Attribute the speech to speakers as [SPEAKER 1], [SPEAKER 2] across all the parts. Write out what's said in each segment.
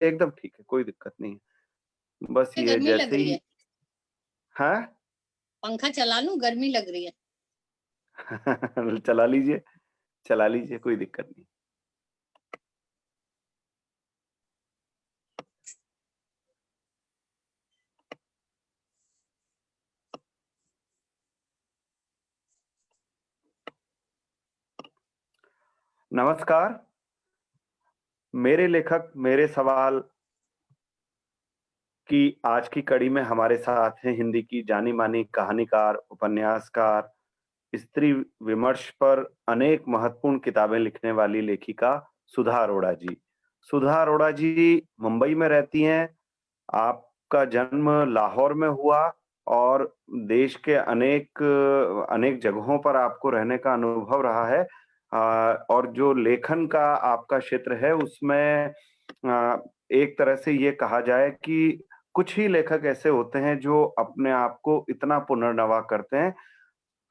[SPEAKER 1] एकदम ठीक है, कोई दिक्कत नहीं है। बस
[SPEAKER 2] से
[SPEAKER 1] ये
[SPEAKER 2] गर्मी लग
[SPEAKER 1] जैसे
[SPEAKER 2] रही
[SPEAKER 1] ही
[SPEAKER 2] है।
[SPEAKER 1] हाँ?
[SPEAKER 2] पंखा चला लूँ? गर्मी लग रही है।
[SPEAKER 1] चला लीजिए, चला लीजिए, कोई दिक्कत नहीं। नमस्कार, मेरे लेखक मेरे सवाल की आज की कड़ी में हमारे साथ हैं हिंदी की जानी-मानी कहानीकार, उपन्यासकार, स्त्री विमर्श पर अनेक महत्वपूर्ण किताबें लिखने वाली लेखिका सुधा अरोड़ा जी। सुधा अरोड़ा जी मुंबई में रहती हैं। आपका जन्म लाहौर में हुआ और देश के अनेक जगहों पर आपको रहने का अनुभव रहा है। और जो लेखन का आपका क्षेत्र है उसमें एक तरह से ये कहा जाए कि कुछ ही लेखक ऐसे होते हैं जो अपने आप को इतना पुनर्नवा करते हैं।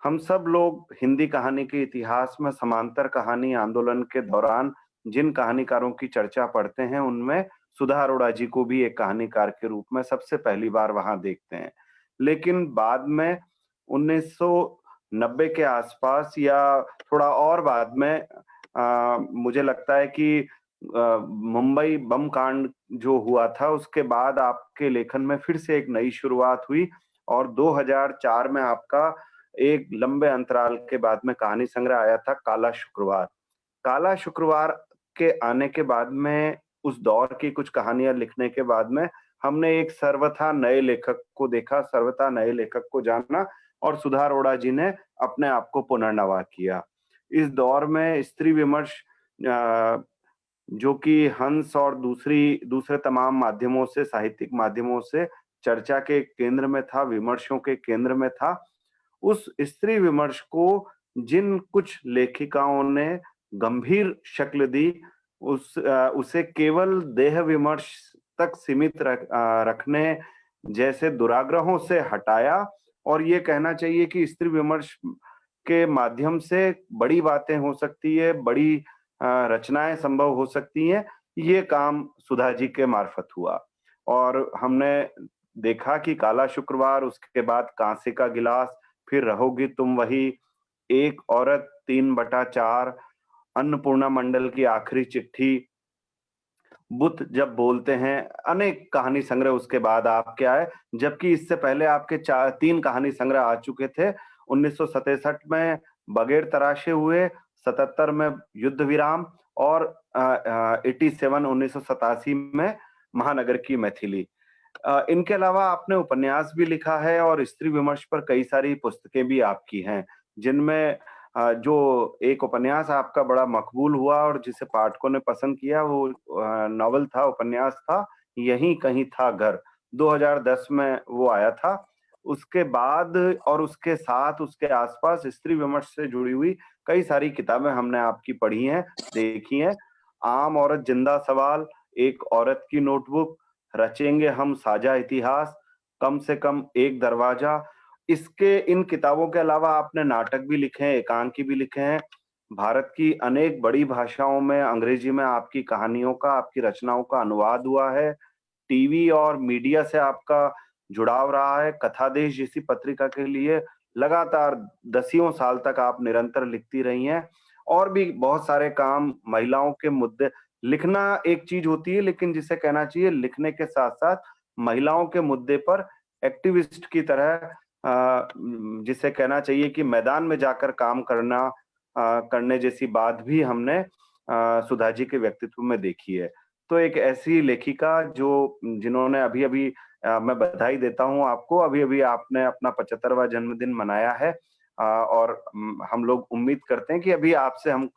[SPEAKER 1] हम सब लोग हिंदी कहानी के इतिहास में समांतर कहानी आंदोलन के दौरान जिन कहानीकारों की चर्चा पढ़ते हैं, उनमें सुधा अरोड़ा जी को भी एक कहानीकार के रूप में सबसे पहली बार वहां देखते हैं। लेकिन बाद में 1990 के आसपास या थोड़ा और बाद में मुझे लगता है कि मुंबई बम कांड जो हुआ था, उसके बाद आपके लेखन में फिर से एक नई शुरुआत हुई और 2004 में आपका एक लंबे अंतराल के बाद में कहानी संग्रह आया था काला शुक्रवार। काला शुक्रवार के आने के बाद में उस दौर की कुछ कहानियाँ लिखने के बाद में हमने एक सर्वथा नए लेखक को देखा, सर्वथा नए लेखक को जाना और सुधा अरोड़ा जी ने अपने आप को पुनर्नवा किया। इस दौर में स्त्री विमर्श जो कि हंस और दूसरे तमाम माध्यमों से, साहित्यिक माध्यमों से चर्चा के केंद्र में था, विमर्शों के केंद्र में था। उस स्त्री विमर्श को जिन कुछ लेखिकाओं ने गंभीर शक्ल दी, उसे केवल देह विमर्श तक सीमित रखने जैसे दुराग्रहों से हटाया और ये कहना चाहिए कि स्त्री विमर्श के माध्यम से बड़ी बातें हो सकती है, बड़ी रचनाएँ संभव हो सकती हैं, ये काम सुधा जी के मार्फत हुआ। और हमने देखा कि काला शुक्रवार, उसके बाद कांसे का गिलास, फिर रहोगी तुम वही, एक औरत 3/4, अन्नपूर्णा मंडल की आखिरी चिट्ठी, बुद्ध जब बोलते हैं, अनेक कहानी संग्रह उसके बाद आपके आए, जबकि इससे पहले आपके 3 कहानी संग्रह आ चुके थे। 1967 में बगैर तराशे हुए, 77 में युद्ध विराम और 87 1987 में महानगर की मैथिली। इनके अलावा आपने उपन्यास भी लिखा है और स्त्री विमर्श पर कई सारी पुस्तकें भी आपकी हैं, जिनमें जो एक उपन्यास आपका बड़ा मकबूल हुआ और जिसे पाठकों ने पसंद किया, वो नॉवल था, उपन्यास था, यहीं कहीं था घर। 2010 में वो आया था। उसके बाद और उसके साथ, उसके आसपास स्त्री विमर्श से जुड़ी हुई कई सारी किताबें हमने आपकी पढ़ी हैं, देखी हैं। आम औरत जिंदा सवाल, एक औरत की नोटबुक, रचेंगे हम साझा इतिहास, कम से कम एक दरवाजा। इसके इन किताबों के अलावा आपने नाटक भी लिखे हैं, एकांकी भी लिखे हैं। भारत की अनेक बड़ी भाषाओं में, अंग्रेजी में आपकी कहानियों का, आपकी रचनाओं का अनुवाद हुआ है। टीवी और मीडिया से आपका जुड़ाव रहा है। कथादेश जैसी पत्रिका के लिए लगातार दसियों साल तक आप निरंतर लिखती रही हैं और भी बहुत सारे काम महिलाओं के मुद्दे लिखना एक चीज होती है, लेकिन जिसे कहना चाहिए लिखने के साथ-साथ महिलाओं के मुद्दे पर एक्टिविस्ट की तरह जिसे कहना चाहिए कि मैदान में जाकर काम करने जैसी बात भी हमने सुधा जी के व्यक्तित्व में देखी है। तो एक ऐसी लेखिका जो जिन्होंने अभी-अभी मैं बधाई देता हूँ आपको, अभी-अभी आपने अपना 75वाँ जन्मदिन मनाया है और हम लोग उम्मीद करते हैं कि अभी आपसे हम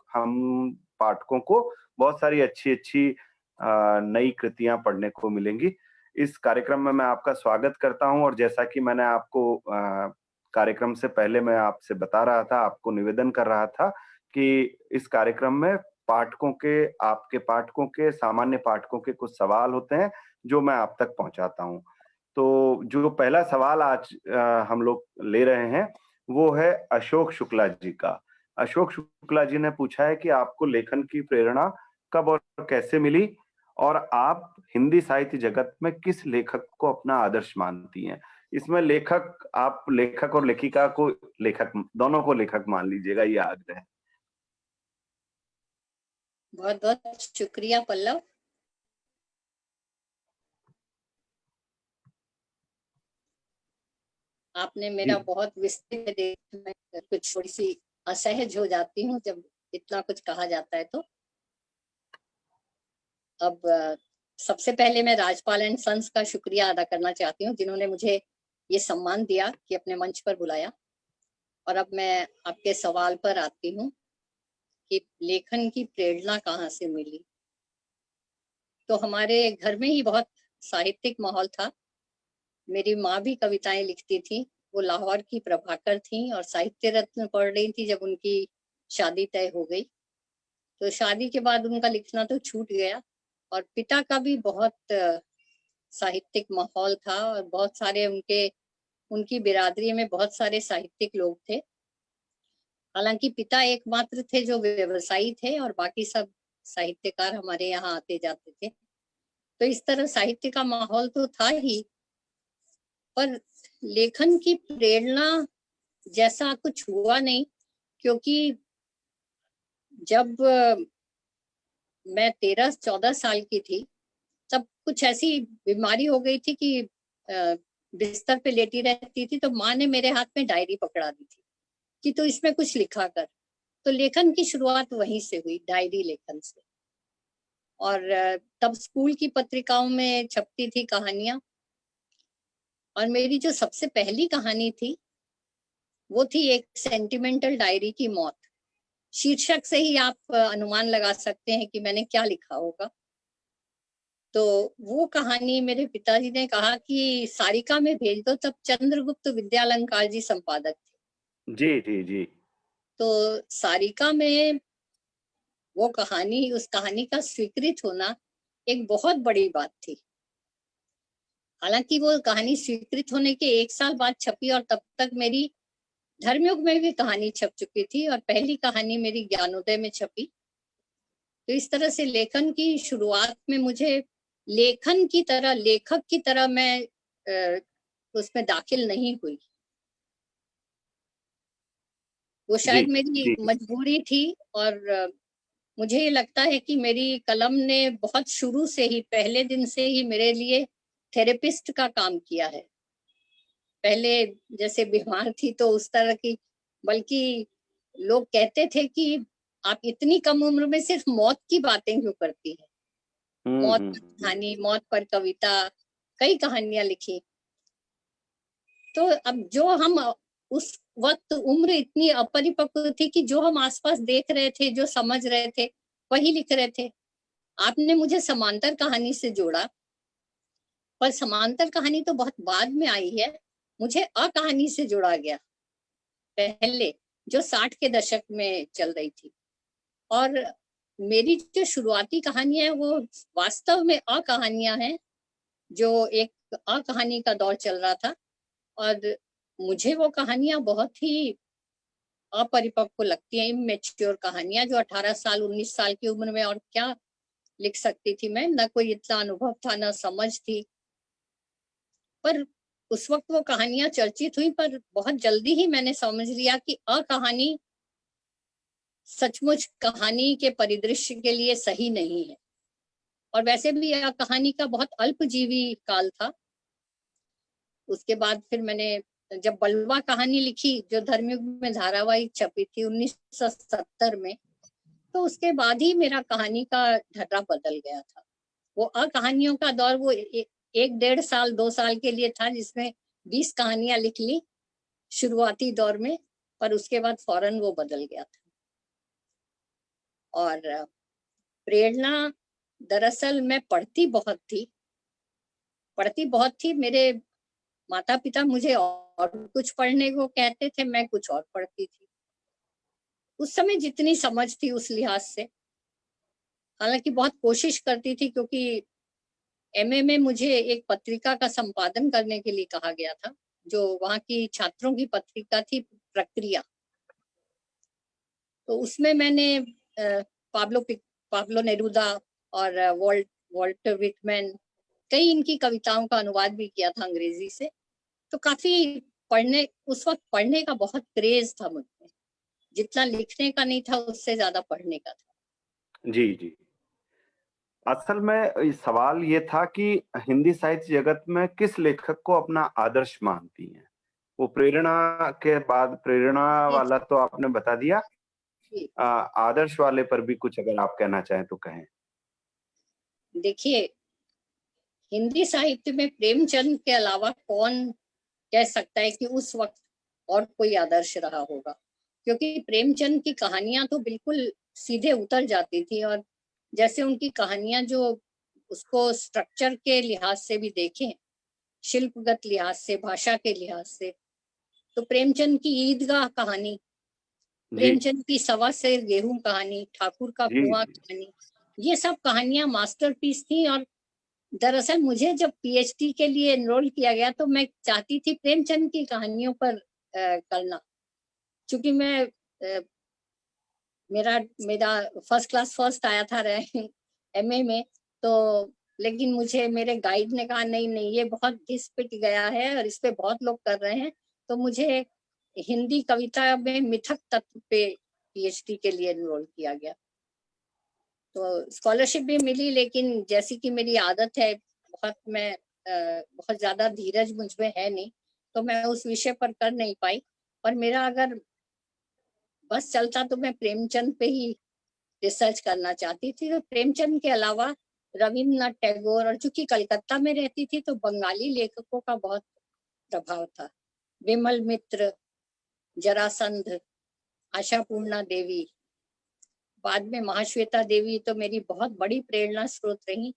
[SPEAKER 1] पाठकों को बहुत सारी अच्छी-अच्छी नई कृतियाँ पढ़ने को मिलेंगी। इस कार्यक्रम में मैं आपका स्वागत करता हूँ और जैसा कि मैंने आपको कार्यक्रम से पहले मैं आपसे बता रहा था, आपको निवेदन कर रहा था कि इस कार्यक्रम में आपके पाठकों के, सामान्य पाठकों के कुछ सवाल होते हैं, जो मैं आप तक पहुँचाता हूँ। तो जो पहला सवाल आज हम लोग ले रहे हैं, वो है अशोक शुक्ला जी का। अशोक शुक्ला जी ने पूछा है कि आपको लेखन की प्रेरणा कब और कैसे मिली? और आप हिंदी साहित्य जगत में किस लेखक को अपना आदर्श मानती हैं? इसमें लेखक, आप लेखक और लेखिका को, लेखक दोनों को लेखक मान लीजिएगा, ये आग्रह है।
[SPEAKER 2] बहुत बहुत शुक्रिया पल्लव। आपने मेरा
[SPEAKER 1] जी।
[SPEAKER 2] बहुत विस्तृत मैं कुछ थोड़ी सी असहज हो जाती हूँ जब इतना कुछ कहा जाता है। तो अब सबसे पहले मैं राजपाल एंड सन्स का शुक्रिया अदा करना चाहती हूँ, जिन्होंने मुझे ये सम्मान दिया कि अपने मंच पर बुलाया। और अब मैं आपके सवाल पर आती हूँ कि लेखन की प्रेरणा कहाँ से मिली। तो हमारे घर में ही बहुत साहित्यिक माहौल था। मेरी माँ भी कविताएं लिखती थी। वो लाहौर की प्रभाकर थी और साहित्य रत्न पढ़ रही थी जब उनकी शादी तय हो गई। तो शादी के बाद उनका लिखना तो छूट गया। और पिता का भी बहुत साहित्यिक माहौल था और बहुत सारे उनकी बिरादरी में बहुत सारे साहित्यिक लोग थे। हालांकि पिता एकमात्र थे जो व्यवसायी थे और बाकी सब साहित्यकार हमारे यहाँ आते जाते थे। तो इस तरह साहित्य का माहौल तो था ही, पर लेखन की प्रेरणा जैसा कुछ हुआ नहीं। क्योंकि जब मैं 13-14 साल की थी, तब कुछ ऐसी बीमारी हो गई थी कि बिस्तर पे लेटी रहती थी, तो माँ ने मेरे हाथ में डायरी पकड़ा दी थी कि तो इसमें कुछ लिखा कर। तो लेखन की शुरुआत वहीं से हुई, डायरी लेखन से। और तब स्कूल की पत्रिकाओं में छपती थी कहानियां। और मेरी जो सबसे पहली कहानी थी वो थी एक सेंटिमेंटल डायरी की मौत। शीर्षक से ही आप अनुमान लगा सकते हैं कि मैंने क्या लिखा होगा। तो वो कहानी मेरे पिताजी ने कहा कि सारिका में भेज दो, तब चंद्रगुप्त विद्यालंकार जी संपादक थे।
[SPEAKER 1] जी, जी, जी।
[SPEAKER 2] तो सारिका में वो कहानी, उस कहानी का स्वीकृत होना एक बहुत बड़ी बात थी। हालांकि वो कहानी स्वीकृत होने के 1 साल बाद छपी और तब तक मेरी धर्मयुग में भी कहानी छप चुकी थी और पहली कहानी मेरी ज्ञानोदय में छपी। तो इस तरह से लेखन की शुरुआत में मुझे लेखन की तरह, लेखक की तरह मैं उसमें दाखिल नहीं हुई। वो
[SPEAKER 1] जी,
[SPEAKER 2] शायद मेरी
[SPEAKER 1] जी।
[SPEAKER 2] मजबूरी थी। और मुझे ये लगता है कि मेरी कलम ने बहुत शुरू से ही, पहले दिन से ही मेरे लिए थेरेपिस्ट का काम किया है। पहले जैसे बीमार थी तो उस तरह की, बल्कि लोग कहते थे कि आप इतनी कम उम्र में सिर्फ मौत की बातें क्यों करती हैं।
[SPEAKER 1] हुँ,
[SPEAKER 2] मौत
[SPEAKER 1] हुँ,
[SPEAKER 2] पर
[SPEAKER 1] हुँ।
[SPEAKER 2] कहानी, मौत पर कविता, कई कहानियां लिखी। तो अब जो हम उस वक्त उम्र इतनी अपरिपक्व थी कि जो हम आसपास देख रहे थे, जो समझ रहे थे, वही लिख रहे थे। आपने मुझे समांतर कहानी से जोड़ा, पर समांतर कहानी तो बहुत बाद में आई है। मुझे कहानी से जोड़ा गया पहले, जो 60 के दशक में चल रही थी। और मेरी जो शुरुआती कहानियां हैं वो वास्तव में कहानियां हैं, जो एक कहानी का दौर चल रहा था। और मुझे वो कहानियां बहुत ही अपरिपक्व लगती हैं, इमेच्योर कहानियां, जो 18 साल 19 साल की उम्र में और क्या लिख सकती थी मैं। न कोई इतना अनुभव था, न समझ थी। पर उस वक्त वो कहानियां चर्चित हुई, पर बहुत जल्दी ही मैंने समझ लिया कि कहानी सचमुच कहानी के परिदृश्य के लिए सही नहीं है। और वैसे भी यह कहानी का बहुत अल्पजीवी काल था। उसके बाद फिर मैंने जब बलवा कहानी लिखी, जो धर्मयुग में धारावाहिक छपी थी 1970 में, तो उसके बाद ही मेरा कहानी का ढर्रा बदल गया था। वो कहानियों का दौर वो 1-1.5 साल 2 साल के लिए था, जिसमें 20 कहानियां लिख ली शुरुआती दौर में, पर उसके बाद फौरन वो बदल गया था। और प्रेरणा, दरअसल मैं पढ़ती बहुत थी। मेरे माता पिता मुझे और कुछ पढ़ने को कहते थे, मैं कुछ और पढ़ती थी। उस समय जितनी समझ थी उस लिहाज से। हालांकि बहुत कोशिश करती थी, क्योंकि एमए में मुझे एक पत्रिका का संपादन करने के लिए कहा गया था, जो वहाँ की छात्रों की पत्रिका थी, प्रक्रिया। तो उसमें मैंने पाब्लो नेरूदा और वॉल्टर विटमैन, कई इनकी कविताओं का अनुवाद भी किया था अंग्रेजी से। तो काफी पढ़ने, उस वक्त पढ़ने का बहुत क्रेज था मुझ में, जितना लिखने का नहीं था उससे ज्यादा पढ़ने का था।
[SPEAKER 1] जी, जी। असल में सवाल ये था कि हिंदी साहित्य जगत में किस लेखक को अपना आदर्श मानती हैं? वो प्रेरणा के बाद प्रेरणा
[SPEAKER 2] जी
[SPEAKER 1] वाला तो आपने बता दिया।
[SPEAKER 2] जी।
[SPEAKER 1] आदर्श वाले पर भी कुछ अगर आप कहना चाहें तो कहें?
[SPEAKER 2] देखिए, हिंदी साहित्य में प्रेमचंद के अलावा कौन कह सकता है कि उस वक्त और कोई आदर्श रहा होगा, क्योंकि प्रेमचंद की कहानियां तो बिल्कुल सीधे उतर जाती थी। और जैसे उनकी कहानियां जो उसको स्ट्रक्चर के लिहाज से भी देखें, शिल्पगत लिहाज से, भाषा के लिहाज से, तो प्रेमचंद की ईदगाह कहानी,
[SPEAKER 1] जी,
[SPEAKER 2] प्रेमचंद की सवा सेर गेहूं कहानी, ठाकुर का
[SPEAKER 1] जी,
[SPEAKER 2] कुआं
[SPEAKER 1] जी।
[SPEAKER 2] कहानी, ये सब कहानियां मास्टरपीस थी। और दरअसल मुझे जब पीएचडी के लिए एनरोल किया गया तो मैं चाहती थी प्रेमचंद की कहानियों पर करना, क्योंकि मैं मेरा मेरा फर्स्ट क्लास फर्स्ट आया था रैंक एमए में। तो लेकिन मुझे मेरे गाइड ने कहा नहीं नहीं, ये बहुत घिस पिट गया है और इस पे बहुत लोग कर रहे हैं। तो मुझे हिंदी कविता में मिथक तत्व पे पीएचडी के लिए एनरोल किया गया। तो स्कॉलरशिप भी मिली, लेकिन जैसी कि मेरी आदत है, बहुत ज्यादा धीरज मुझ में है नहीं, तो मैं उस विषय पर कर नहीं पाई। पर मेरा अगर बस चलता तो मैं प्रेमचंद पे ही रिसर्च करना चाहती थी। तो प्रेमचंद के अलावा रविन्द्रनाथ टैगोर, और चूंकि कलकत्ता में रहती थी तो बंगाली लेखकों का बहुत प्रभाव था। विमल मित्र, जरासंध, आशापूर्णा देवी, बाद में महाश्वेता देवी तो मेरी बहुत बड़ी प्रेरणा स्रोत रही।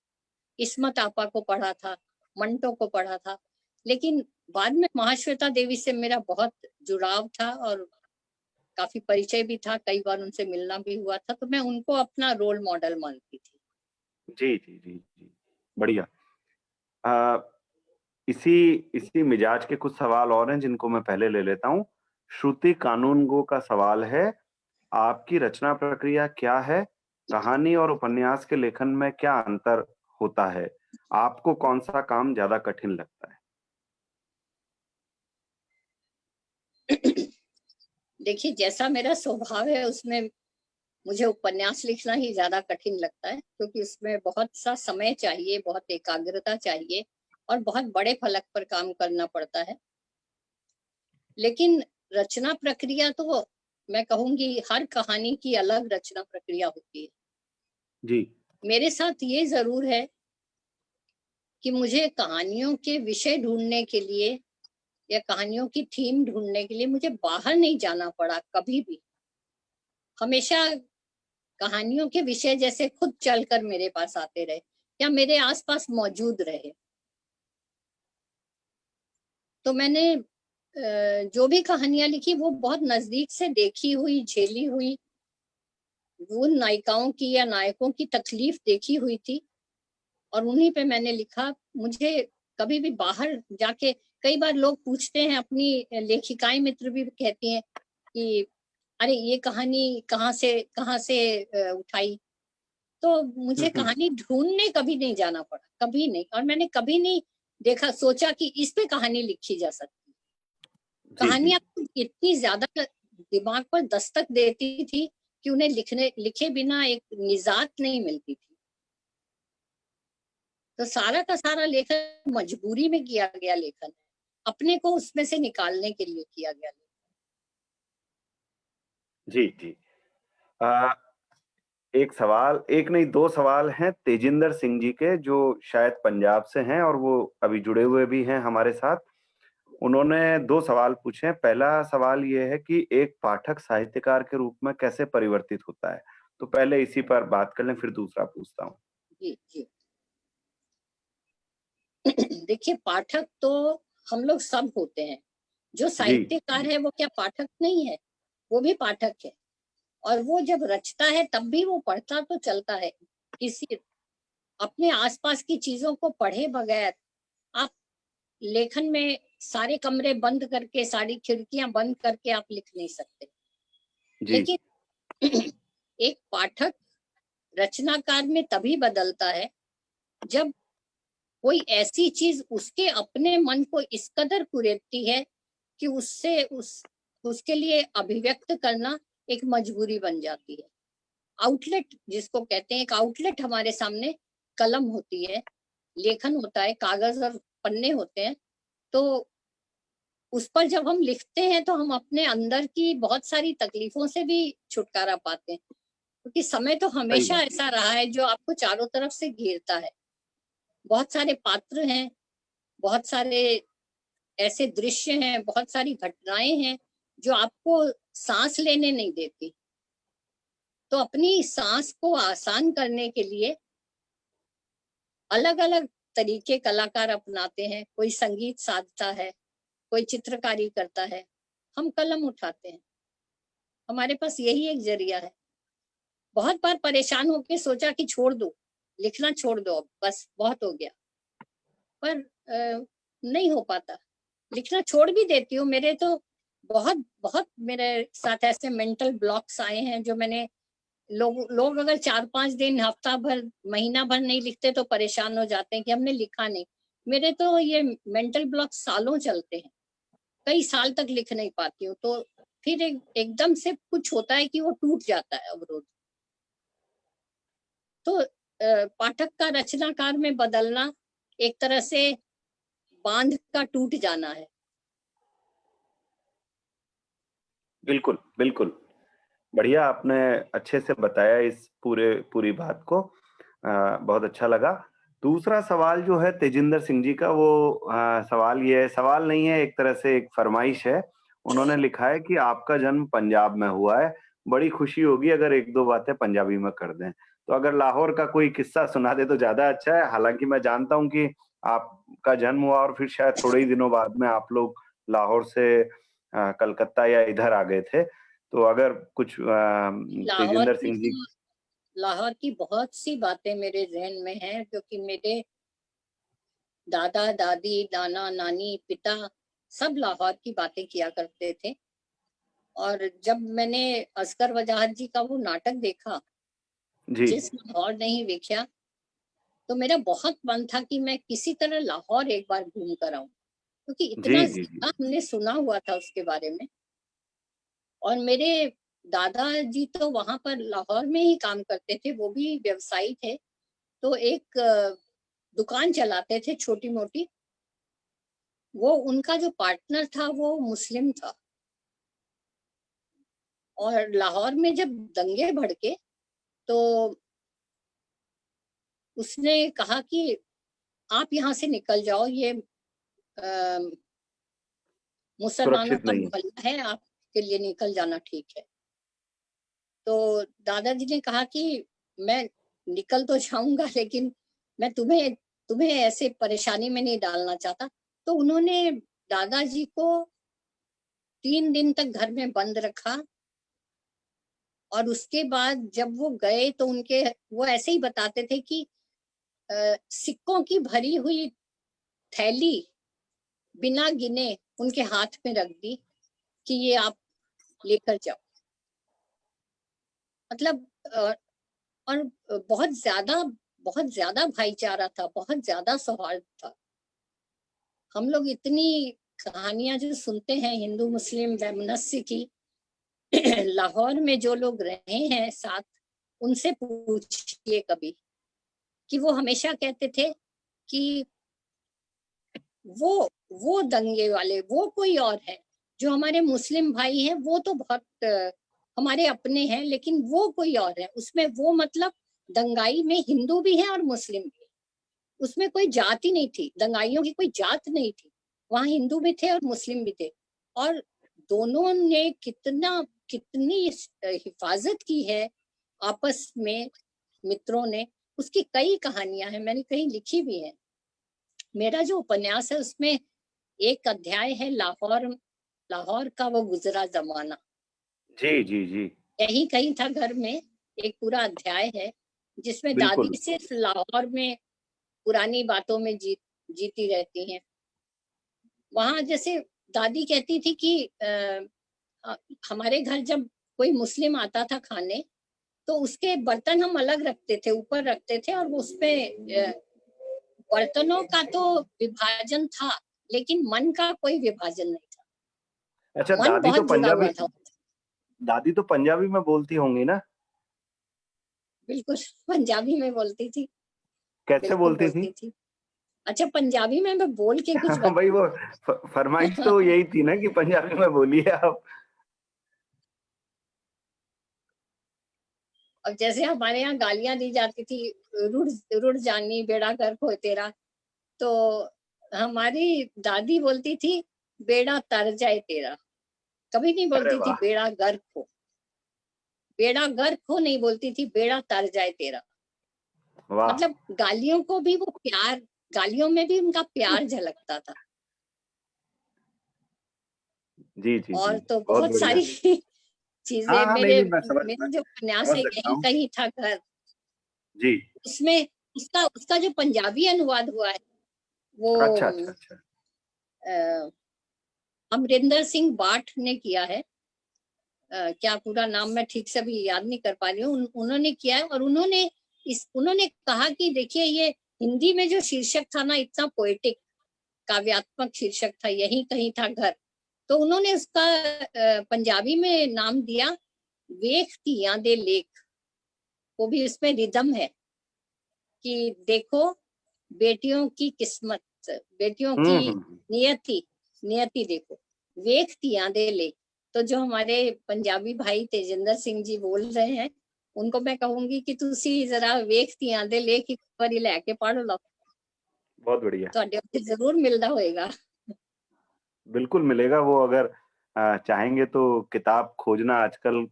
[SPEAKER 2] इस्मत आपा को पढ़ा था, मंटो को पढ़ा था, लेकिन बाद में महाश्वेता देवी से मेरा बहुत जुड़ाव था और काफी परिचय भी था, कई बार उनसे मिलना भी हुआ था, तो मैं उनको अपना रोल मॉडल मानती थी।
[SPEAKER 1] जी, जी, जी, जी। बढ़िया। अ, इसी इसी मिजाज के कुछ सवाल और हैं जिनको मैं पहले ले लेता हूँ। श्रुति कानूनगो का सवाल है, आपकी रचना प्रक्रिया क्या है? कहानी और उपन्यास के लेखन में क्या अंतर होता है? आपको कौन-सा काम ज़्यादा कठिन लगता है?
[SPEAKER 2] देखिए, जैसा मेरा स्वभाव है उसमें मुझे उपन्यास लिखना ही ज्यादा कठिन लगता है, क्योंकि उसमें बहुत सा समय चाहिए, बहुत एकाग्रता चाहिए और बहुत बड़े फलक पर काम करना पड़ता है। लेकिन रचना प्रक्रिया तो मैं कहूंगी हर कहानी की अलग रचना प्रक्रिया होती है।
[SPEAKER 1] जी।
[SPEAKER 2] मेरे साथ ये जरूर है कि मुझे कहानियों के विषय ढूंढने के लिए या कहानियों की थीम ढूंढने के लिए मुझे बाहर नहीं जाना पड़ा कभी भी। हमेशा कहानियों के विषय जैसे खुद चलकर मेरे पास आते रहे या मेरे आसपास मौजूद रहे। तो मैंने जो भी कहानियां लिखी वो बहुत नजदीक से देखी हुई, झेली हुई, वो नायिकाओं की या नायकों की तकलीफ देखी हुई थी और उन्हीं पे मैंने लिखा। मुझे कभी भी बाहर जाके, कई बार लोग पूछते हैं, अपनी लेखिकाएं मित्र भी कहती हैं कि अरे ये कहानी कहाँ से उठाई। तो मुझे कहानी ढूंढने कभी नहीं जाना पड़ा, कभी नहीं। और मैंने कभी नहीं देखा, सोचा कि इस पे कहानी लिखी जा सकती।
[SPEAKER 1] जी, जी।
[SPEAKER 2] कहानियां इतनी ज्यादा दिमाग पर दस्तक देती थी कि उन्हें लिखे बिना एक निजात नहीं मिलती थी। तो सारा का सारा लेखन मजबूरी में किया गया लेखन, अपने को उसमें से निकालने के लिए किया गया।
[SPEAKER 1] जी, जी। अ, एक सवाल, एक नहीं 2 सवाल हैं तेजिंदर सिंह जी के, जो शायद पंजाब से हैं और वो अभी जुड़े हुए भी हैं हमारे साथ। उन्होंने 2 सवाल पूछे हैं। पहला सवाल ये है कि एक पाठक साहित्यकार के रूप में कैसे परिवर्तित होता है? तो पहले इसी पर बात कर लें, फिर दूसरा पूछता हूँ।
[SPEAKER 2] जी जी। देखिए, पाठक तो हम लोग सब होते हैं। जो
[SPEAKER 1] जी,
[SPEAKER 2] साहित्यकार
[SPEAKER 1] जी।
[SPEAKER 2] है वो क्या पाठक नहीं है? वो भी पाठक है। और वो जब रचता है तब भी वो पढ़ता तो चलता है। किसी अपने आसपास की चीजों को पढ़े बगैर आप लेखन में सारे कमरे बंद करके, सारी खिड़कियां बंद करके आप लिख नहीं सकते।
[SPEAKER 1] जी,
[SPEAKER 2] लेकिन एक पाठक रचनाकार में तभी बदलता है जब कोई ऐसी चीज उसके अपने मन को इस कदर कुरेदती है कि उसके लिए अभिव्यक्त करना एक मजबूरी बन जाती है। आउटलेट जिसको कहते हैं, एक आउटलेट हमारे सामने कलम होती है, लेखन होता है, कागज और पन्ने होते हैं। तो उस पर जब हम लिखते हैं तो हम अपने अंदर की बहुत सारी तकलीफों से भी छुटकारा पाते हैं, क्योंकि समय तो
[SPEAKER 1] सही
[SPEAKER 2] हमेशा
[SPEAKER 1] बात।
[SPEAKER 2] ऐसा रहा है जो आपको चारों तरफ से घेरता है। बहुत सारे पात्र हैं, बहुत सारे ऐसे दृश्य हैं, बहुत सारी घटनाएं हैं जो आपको सांस लेने नहीं देती। तो अपनी सांस को आसान करने के लिए अलग अलग तरीके कलाकार अपनाते हैं। कोई संगीत साधता है, कोई चित्रकारी करता है, हम कलम उठाते हैं। हमारे पास यही एक जरिया है। बहुत बार परेशान होके सोचा कि छोड़ दो, लिखना छोड़ दो, अब बस बहुत हो गया, पर नहीं हो पाता। लिखना छोड़ भी देती हूँ। मेरे तो बहुत बहुत मेरे साथ ऐसे मेंटल ब्लॉक्स आए हैं जो मैंने, लोग अगर 4-5 दिन, हफ्ता भर, महीना भर नहीं लिखते तो परेशान हो जाते हैं कि हमने लिखा नहीं। मेरे तो ये मेंटल ब्लॉक सालों चलते हैं, कई साल तक लिख नहीं पाती हूँ। तो फिर एकदम से कुछ होता है कि वो टूट जाता है अवरोध। तो पाठक का रचनाकार में बदलना एक तरह से बांध का टूट जाना है।
[SPEAKER 1] बिल्कुल, बिल्कुल। बढ़िया, आपने अच्छे से बताया इस पूरी बात को। बहुत अच्छा लगा। दूसरा सवाल जो है तेजिंदर सिंह जी का, वो सवाल ये है, सवाल नहीं है, एक तरह से एक फरमाइश है। उन्होंने लिखा है कि आपका जन्म पंजाब में हुआ है, बड़ी खुशी होगी अगर 1-2 बातें पंजाबी में कर दें। तो अगर लाहौर का कोई किस्सा सुना दें तो ज़्यादा अच्छा है। हालाँकि मैं जानता हूँ कि आपका जन्म हुआ और फिर शायद थोड़े ही दिनों बाद में आप लोग लाहौर से कलकत्ता या इधर आ गए थे। तो अगर कुछ
[SPEAKER 2] लाहौर
[SPEAKER 1] तेजिंदर
[SPEAKER 2] की
[SPEAKER 1] सिंह जी।
[SPEAKER 2] तो लाहौर की बहुत सी बातें मेरे ज़हन में हैं, क्योंकि मेरे दादा, दादी, नाना, नानी, पिता सब लाहौर की बातें किया करते थे। और जब मैंने असगर वजाहत जी का वो नाटक देखा,
[SPEAKER 1] जी।
[SPEAKER 2] जिस लाहौर नहीं देखा, तो मेरा बहुत मन था कि मैं किसी तरह लाहौर एक बार घूम कर आऊं, क्योंकि
[SPEAKER 1] जी,
[SPEAKER 2] इतना
[SPEAKER 1] जी, जी।
[SPEAKER 2] ज्यादा हमने सुना हुआ था उसके बारे में। और मेरे दादाजी तो वहां पर लाहौर में ही काम करते थे, वो भी व्यवसायी थे। तो एक दुकान चलाते थे छोटी मोटी। वो उनका जो पार्टनर था वो मुस्लिम था। और लाहौर में जब दंगे भड़के तो उसने कहा कि आप यहाँ से निकल जाओ, ये मुसलमानों
[SPEAKER 1] सुरक्षित
[SPEAKER 2] का
[SPEAKER 1] नहीं है।
[SPEAKER 2] मोहल्ला है, आपके लिए निकल जाना ठीक है। तो दादाजी ने कहा कि मैं निकल तो जाऊंगा, लेकिन मैं तुम्हें तुम्हें ऐसे परेशानी में नहीं डालना चाहता। तो उन्होंने दादाजी को 3 दिन तक घर में बंद रखा। और उसके बाद जब वो गए तो उनके, वो ऐसे ही बताते थे कि सिक्कों की भरी हुई थैली बिना गिने उनके हाथ में रख दी कि ये आप लेकर जाओ। मतलब और बहुत ज्यादा भाईचारा था, बहुत ज्यादा सौहार्द था। हम लोग इतनी कहानियां जो सुनते हैं हिंदू मुस्लिम वैमनस्य की, लाहौर में जो लोग रहे हैं साथ, उनसे पूछिए कभी, कि वो हमेशा कहते थे कि वो वो दंगे वाले वो कोई और है। जो हमारे मुस्लिम भाई हैं वो तो बहुत हमारे अपने हैं, लेकिन वो कोई और है। उसमें वो मतलब दंगाई में हिंदू भी है और मुस्लिम भी है। उसमें कोई जाति नहीं थी, दंगाइयों की कोई जात नहीं थी। वहां हिंदू भी थे और मुस्लिम भी थे। और दोनों ने कितनी हिफाजत की है आपस में, मित्रों ने। उसकी कई कहानियां हैं, मैंने कहीं लिखी भी है। मेरा जो उपन्यास है उसमें एक अध्याय है लाहौर, लाहौर का वो गुजरा जमाना।
[SPEAKER 1] जी, जी, जी।
[SPEAKER 2] यही कहीं था घर में, एक पूरा अध्याय है जिसमें दादी
[SPEAKER 1] बिल्कुल।
[SPEAKER 2] सिर्फ लाहौर में पुरानी बातों में जीती रहती हैं। वहां जैसे दादी कहती थी कि हमारे घर जब कोई मुस्लिम आता था खाने, तो उसके बर्तन हम अलग रखते थे, ऊपर रखते थे, और वो उसपे बर्तनों का तो विभाजन था, लेकिन मन का कोई विभाजन नहीं था।
[SPEAKER 1] अच्छा,
[SPEAKER 2] मन बहुत जुड़ा हुआ था।
[SPEAKER 1] दादी तो पंजाबी में बोलती होंगी ना?
[SPEAKER 2] बिल्कुल पंजाबी में बोलती थी।
[SPEAKER 1] कैसे
[SPEAKER 2] बिल्कुल
[SPEAKER 1] बोलती थी?
[SPEAKER 2] बोलती थी। अच्छा, पंजाबी में मैं बोल के कुछ
[SPEAKER 1] भाई
[SPEAKER 2] बताऊं?
[SPEAKER 1] वो फरमाइश तो यही थी ना कि पंजाबी में बोलिए आप।
[SPEAKER 2] अब जैसे हमारे यहाँ गालियां दी जाती थी, रुड़ रुड़ जानी बेड़ा गर्क हो तेरा, तो हमारी दादी बोलती थी बेड़ा तर जाए तेरा। कभी नहीं
[SPEAKER 1] अरे
[SPEAKER 2] बोलती थी
[SPEAKER 1] वाह!
[SPEAKER 2] बेड़ा गर्क हो। बेड़ा गर्क हो नहीं बोलती थी, बेड़ा तर जाए तेरा।
[SPEAKER 1] वाह!
[SPEAKER 2] मतलब गालियों को भी वो प्यार, गालियों में भी उनका प्यार झलकता था।
[SPEAKER 1] जी, जी, जी।
[SPEAKER 2] और तो
[SPEAKER 1] बहुत
[SPEAKER 2] बहुत
[SPEAKER 1] बढ़िया।
[SPEAKER 2] सारी
[SPEAKER 1] हाँ,
[SPEAKER 2] चीजें,
[SPEAKER 1] हाँ, नहीं,
[SPEAKER 2] मेरे
[SPEAKER 1] नहीं, मैं
[SPEAKER 2] मेरा जो उपन्यास
[SPEAKER 1] समझ
[SPEAKER 2] है
[SPEAKER 1] सकता
[SPEAKER 2] यही
[SPEAKER 1] हूँ।
[SPEAKER 2] कहीं था घर,
[SPEAKER 1] जी।
[SPEAKER 2] उसमें उसका उसका जो पंजाबी अनुवाद हुआ है वो
[SPEAKER 1] अच्छा, अच्छा, अच्छा।
[SPEAKER 2] अ, अमरिंदर सिंह बाठ ने किया है। क्या पूरा नाम मैं ठीक से भी याद नहीं कर पा रही हूँ। उन्होंने किया है, और उन्होंने कहा कि देखिए ये हिंदी में जो शीर्षक था ना, इतना पोएटिक काव्यात्मक शीर्षक था, यही कहीं था घर। तो उन्होंने उसका पंजाबी में नाम दिया वेख तियां दे लेख। वो भी उसमें रिदम है कि देखो बेटियों की किस्मत, बेटियों
[SPEAKER 1] हुँ,
[SPEAKER 2] की
[SPEAKER 1] हुँ, हुँ।
[SPEAKER 2] नियति, नियति देखो वेख तियां दे लेख। तो जो हमारे पंजाबी भाई तेजिंदर सिंह जी बोल रहे हैं, उनको मैं कहूंगी कि तुसी जरा वेख तियां दे लेख एक बारी लैके पढ़ लो,
[SPEAKER 1] बहुत बढ़िया।
[SPEAKER 2] ਤੁਹਾਡੇ ਉੱਤੇ जरूर मिलता होएगा।
[SPEAKER 1] बिल्कुल मिलेगा वो अगर चाहेंगे तो किताब खोजना आजकल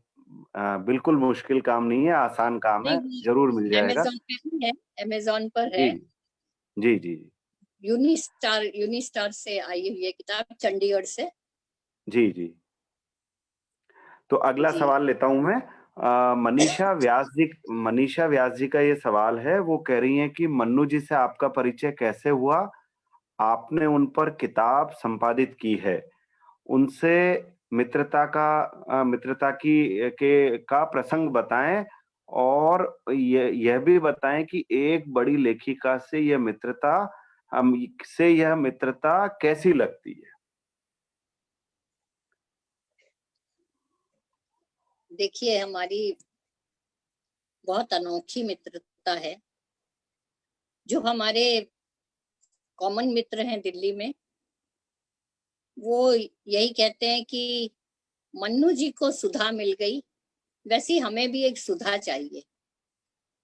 [SPEAKER 1] बिल्कुल मुश्किल काम नहीं है, आसान काम है,
[SPEAKER 2] नहीं,
[SPEAKER 1] ज़रूर मिल जाएगा।
[SPEAKER 2] अमेज़न पे भी है, अमेज़न पर
[SPEAKER 1] जी।
[SPEAKER 2] है।
[SPEAKER 1] जी, जी, जी।
[SPEAKER 2] यूनिस्टार से आई हुई है किताब, चंडीगढ़ से।
[SPEAKER 1] जी, जी। तो अगला
[SPEAKER 2] जी।
[SPEAKER 1] सवाल लेता हूँ मैं। मनीषा व्यास जी का ये सवाल है, वो कह रही हैं कि मन्नू जी से आपका परिचय कैसे हुआ? आपने उन पर किताब संपादित की है। उनसे मित्रता की के का प्रसंग बताएँ और यह भी बताएँ कि एक बड़ी लेखिका से यह मित्रता कैसी लगती है?
[SPEAKER 2] देखिए हमारी बहुत अनोखी मित्रता है। जो हमारे कॉमन मित्र हैं दिल्ली में, वो यही कहते हैं कि मन्नू जी को सुधा मिल गई, वैसे हमें भी एक सुधा चाहिए।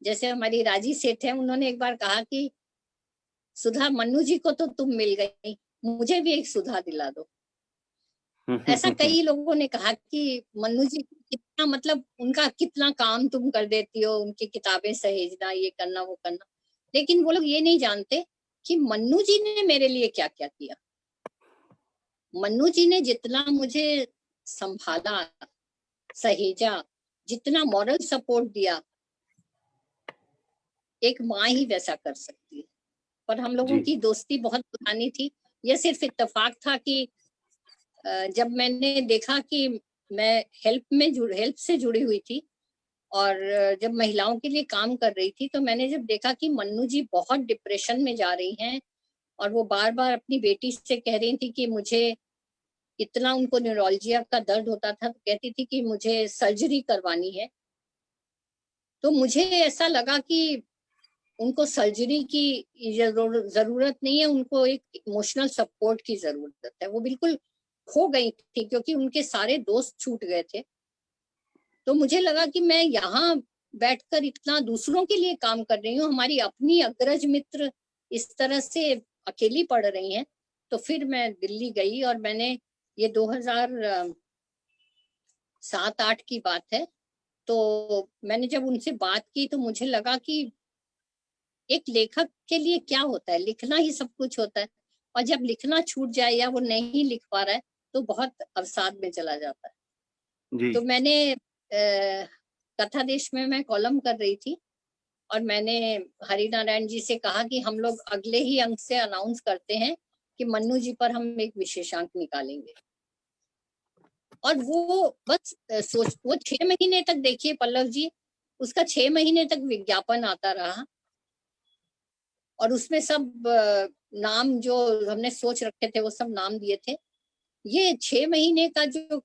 [SPEAKER 2] जैसे हमारी राजी सेठ है, उन्होंने एक बार कहा कि सुधा मन्नू जी को तो तुम मिल गई, मुझे भी एक सुधा दिला दो। ऐसा कई लोगों ने कहा कि मन्नू जी कितना, मतलब उनका कितना काम तुम कर देती हो, उनकी किताबें सहेजना, ये करना वो करना। लेकिन वो लोग ये नहीं जानते कि मन्नू जी ने मेरे लिए क्या क्या किया। मन्नू जी ने जितना मुझे संभाला, सहेजा, जितना मॉरल सपोर्ट दिया, एक माँ ही वैसा कर सकती है। पर हम लोगों
[SPEAKER 1] जी।
[SPEAKER 2] की दोस्ती बहुत पुरानी थी। यह सिर्फ इत्तेफाक था कि जब मैंने देखा कि मैं हेल्प से जुड़ी हुई थी, और जब महिलाओं के लिए काम कर रही थी, तो मैंने जब देखा कि मन्नू जी बहुत डिप्रेशन में जा रही हैं, और वो बार बार अपनी बेटी से कह रही थी कि मुझे इतना, उनको न्यूरोलजिया का दर्द होता था, तो कहती थी कि मुझे सर्जरी करवानी है। तो मुझे ऐसा लगा कि उनको सर्जरी की जरूरत नहीं है, उनको एक इमोशनल सपोर्ट की जरूरत है। वो बिल्कुल खो गई थी क्योंकि उनके सारे दोस्त छूट गए थे। तो मुझे लगा कि मैं यहाँ बैठकर इतना दूसरों के लिए काम कर रही हूँ, हमारी अपनी अग्रज मित्र इस तरह से अकेली पड़ रही हैं। तो फिर मैं दिल्ली गई, और मैंने, ये 2007-8 की बात है, तो मैंने जब उनसे बात की तो मुझे लगा कि एक लेखक के लिए क्या होता है, लिखना ही सब कुछ होता है। और जब लिखना छूट जाए या वो नहीं लिख पा रहा है, तो बहुत अवसाद में चला जाता है।
[SPEAKER 1] जी।
[SPEAKER 2] तो मैंने कथा देश में मैं कॉलम कर रही थी, और मैंने हरि नारायण जी से कहा कि हम लोग अगले ही अंक से अनाउंस करते हैं कि मन्नू जी पर हम एक विशेषांक निकालेंगे। और वो बस वो 6 महीने तक, देखिए पल्लव जी, उसका 6 महीने तक विज्ञापन आता रहा। और उसमें सब नाम जो हमने सोच रखे थे वो सब नाम दिए थे। ये 6 महीने का जो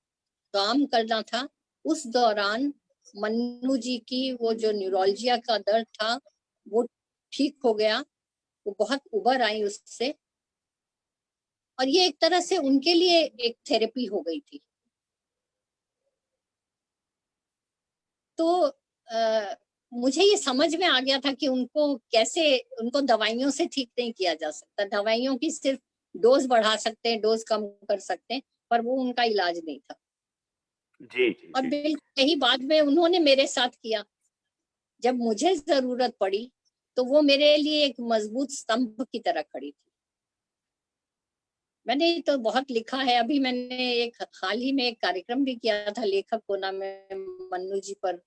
[SPEAKER 2] काम करना था, उस दौरान मन्नू जी की वो जो न्यूरोलजिया का दर्द था, वो ठीक हो गया। वो बहुत उबर आई उससे, और ये एक तरह से उनके लिए एक थेरेपी हो गई थी। तो मुझे ये समझ में आ गया था कि उनको दवाइयों से ठीक नहीं किया जा सकता। दवाइयों की सिर्फ डोज बढ़ा सकते हैं, डोज कम कर सकते हैं, पर वो उनका इलाज नहीं था।
[SPEAKER 1] जी, जी,
[SPEAKER 2] और
[SPEAKER 1] जी।
[SPEAKER 2] बिल्कुल यही बात में उन्होंने मेरे साथ किया। जब मुझे जरूरत पड़ी, तो वो मेरे लिए एक मजबूत स्तंभ की तरह खड़ी थी। मैंने तो बहुत लिखा है। अभी मैंने हाल ही में एक कार्यक्रम भी किया था लेखक कोना में, मन्नू जी पर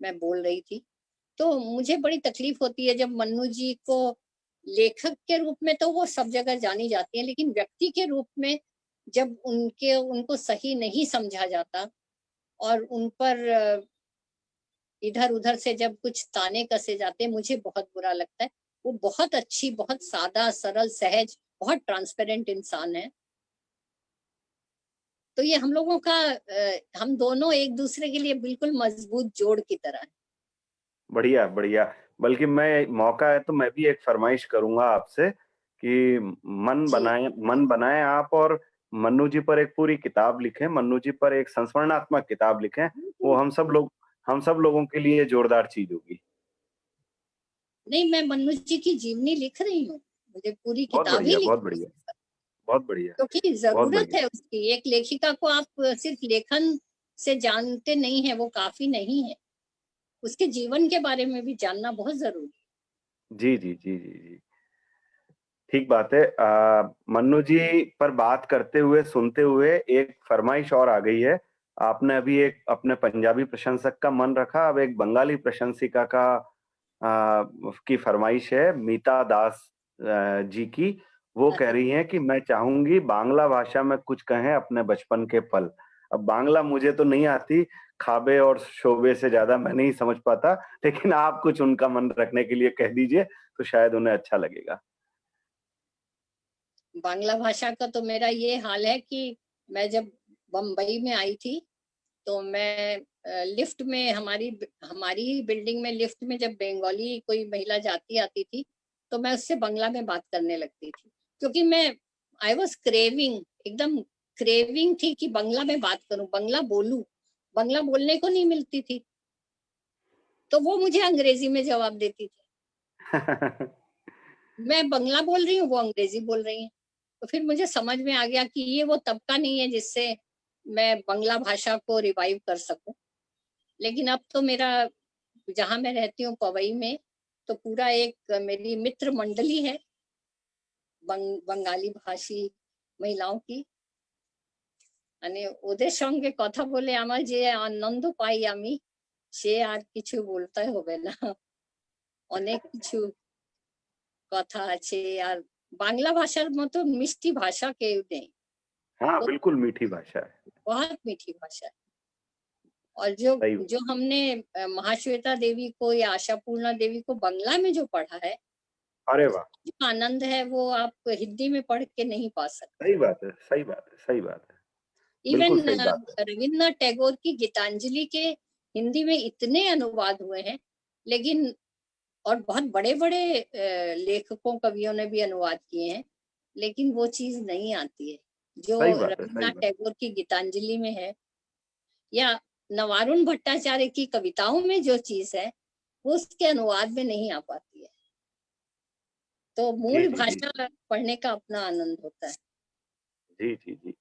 [SPEAKER 2] मैं बोल रही थी। तो मुझे बड़ी तकलीफ होती है जब मन्नू जी को लेखक के रूप में तो वो सब जगह जानी जाती है, लेकिन व्यक्ति के रूप में जब उनको सही नहीं समझा जाता, और उन पर इधर उधर से जब कुछ ताने कसे जाते हैं, मुझे बहुत बुरा लगता है। वो बहुत अच्छी, बहुत सादा, सरल, सहज, बहुत ट्रांसपेरेंट इंसान है। तो ये हम लोगों का हम दोनों एक दूसरे के लिए बिल्कुल मजबूत जोड़ की तरह है।
[SPEAKER 1] बढ़िया, बढ़िया। बल्कि मैं मौका है तो मैं भी एक फ़रमाइश करूँगा आपसे कि
[SPEAKER 2] जी,
[SPEAKER 1] मन बनाएँ आप और मन्नू जी पर एक पूरी किताब लिखें, मन्नू जी पर एक संस्मरणात्मक किताब लिखें। वो हम सब लोगों के लिए जोरदार चीज़ होगी।
[SPEAKER 2] नहीं, मैं मन्नू जी की जीवनी लिख रही हूँ। मुझे पूरी
[SPEAKER 1] बहुत
[SPEAKER 2] किताब ही
[SPEAKER 1] बढ़िया, बहुत
[SPEAKER 2] लिखनी
[SPEAKER 1] बढ़िया,
[SPEAKER 2] है,
[SPEAKER 1] बहुत बढ़िया,
[SPEAKER 2] क्योंकि
[SPEAKER 1] बहुत
[SPEAKER 2] जरूरत
[SPEAKER 1] बढ़िया।
[SPEAKER 2] है उसकी। एक लेखिका को आप सिर्फ लेखन से जानते नहीं है, वो काफी नहीं है। उसके जीवन के बारे में भी जानना बहुत जरूरी है।
[SPEAKER 1] जी, जी, जी, जी, जी। ठीक बात है। मन्नू जी पर बात करते हुए, सुनते हुए एक फ़रमाइश और आ गई है। आपने अभी एक अपने पंजाबी प्रशंसक का मन रखा, अब एक बंगाली प्रशंसिका की फ़रमाइश है मीता दास जी की। वो कह रही हैं कि मैं चाहूँगी बांग्ला भाषा में कुछ कहें अपने बचपन के पल। अब बांग्ला मुझे तो नहीं आती, खाबे और शोबे से ज़्यादा मैं नहीं समझ पाता, लेकिन आप कुछ उनका मन रखने के लिए कह दीजिए, तो शायद उन्हें अच्छा लगेगा।
[SPEAKER 2] बांग्ला भाषा का तो मेरा ये हाल है कि मैं जब बम्बई में आई थी, तो मैं लिफ्ट में, हमारी ही बिल्डिंग में लिफ्ट में जब बंगाली कोई महिला जाती आती थी, तो मैं उससे बांग्ला में बात करने लगती थी, क्योंकि मैं आई वॉज क्रेविंग, एकदम क्रेविंग थी कि बांग्ला में बात करूं, बांग्ला बोलूं। बांग्ला बोलने को नहीं मिलती थी, तो वो मुझे अंग्रेजी में जवाब देती थी। मैं बांग्ला बोल रही हूँ, वो अंग्रेजी बोल रही है। तो फिर मुझे समझ में आ गया कि ये वो तबका नहीं है जिससे मैं बांग्ला भाषा को रिवाइव कर सकूं। लेकिन अब तो मेरा, जहाँ मैं रहती हूँ पवई में, तो पूरा एक मेरी मित्र मंडली है बंगाली भाषी महिलाओं की। মানে ওদের সঙ্গে কথা বলে আমার যে আনন্দ পাই আমি, সে আর কিছু বলতে হবে না। অনেক কিছু কথা আছে, আর বাংলা ভাষার মতো মিষ্টি ভাষা কেউ নেই।
[SPEAKER 1] हाँ, बिल्कुल मीठी भाषा है।
[SPEAKER 2] बहुत मीठी भाषा है। और जो
[SPEAKER 1] सही
[SPEAKER 2] जो हमने महाश्वेता देवी को या आशापूर्णा देवी को बांग्ला में जो पढ़ा है,
[SPEAKER 1] अरे वाह!
[SPEAKER 2] उसका जो आनंद है वो आप हिंदी में पढ़ के नहीं पा सकते।
[SPEAKER 1] सही बात है, सही बात है, सही बात है।
[SPEAKER 2] इवन
[SPEAKER 1] बिल्कुल सही बात है।
[SPEAKER 2] रविन्द्रनाथ टैगोर की गीतांजलि के हिंदी में इतने अनुवाद हुए हैं, लेकिन और बहुत बड़े बड़े लेखकों कवियों ने भी अनुवाद किए हैं, लेकिन वो चीज नहीं आती है जो
[SPEAKER 1] सही बात है, सही
[SPEAKER 2] रविन्द्रनाथ
[SPEAKER 1] बात
[SPEAKER 2] टैगोर की गीतांजलि में है, या नवारुण भट्टाचार्य की कविताओं में जो चीज है, वो उसके अनुवाद में नहीं आ पाती है। तो
[SPEAKER 1] जी,
[SPEAKER 2] मूल
[SPEAKER 1] जी, जी।
[SPEAKER 2] भाषा पढ़ने का अपना आनंद होता है।
[SPEAKER 1] जी, जी, जी।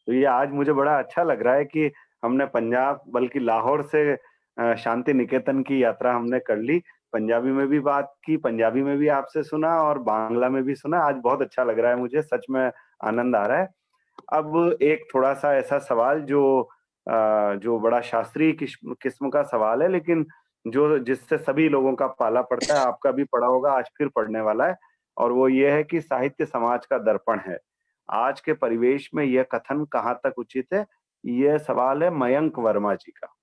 [SPEAKER 1] तो ये आज मुझे बड़ा अच्छा लग रहा है कि हमने पंजाब बल्कि लाहौर से शांति निकेतन की यात्रा हमने कर ली। पंजाबी में भी बात की, पंजाबी में भी आपसे सुना और बांग्ला में भी सुना। आज बहुत अच्छा लग रहा है मुझे, सच में आनंद आ रहा है। अब एक थोड़ा-सा ऐसा सवाल जो बड़ा शास्त्रीय किस्म का सवाल है, लेकिन जो जिससे सभी लोगों का पाला पड़ता है, आपका भी पड़ा होगा, आज फिर पड़ने वाला है और वो ये है कि साहित्य समाज का दर्पण है। आज के परिवेश में यह कथन कहाँ तक उचित है? ये सवाल है मयंक वर्मा जी का।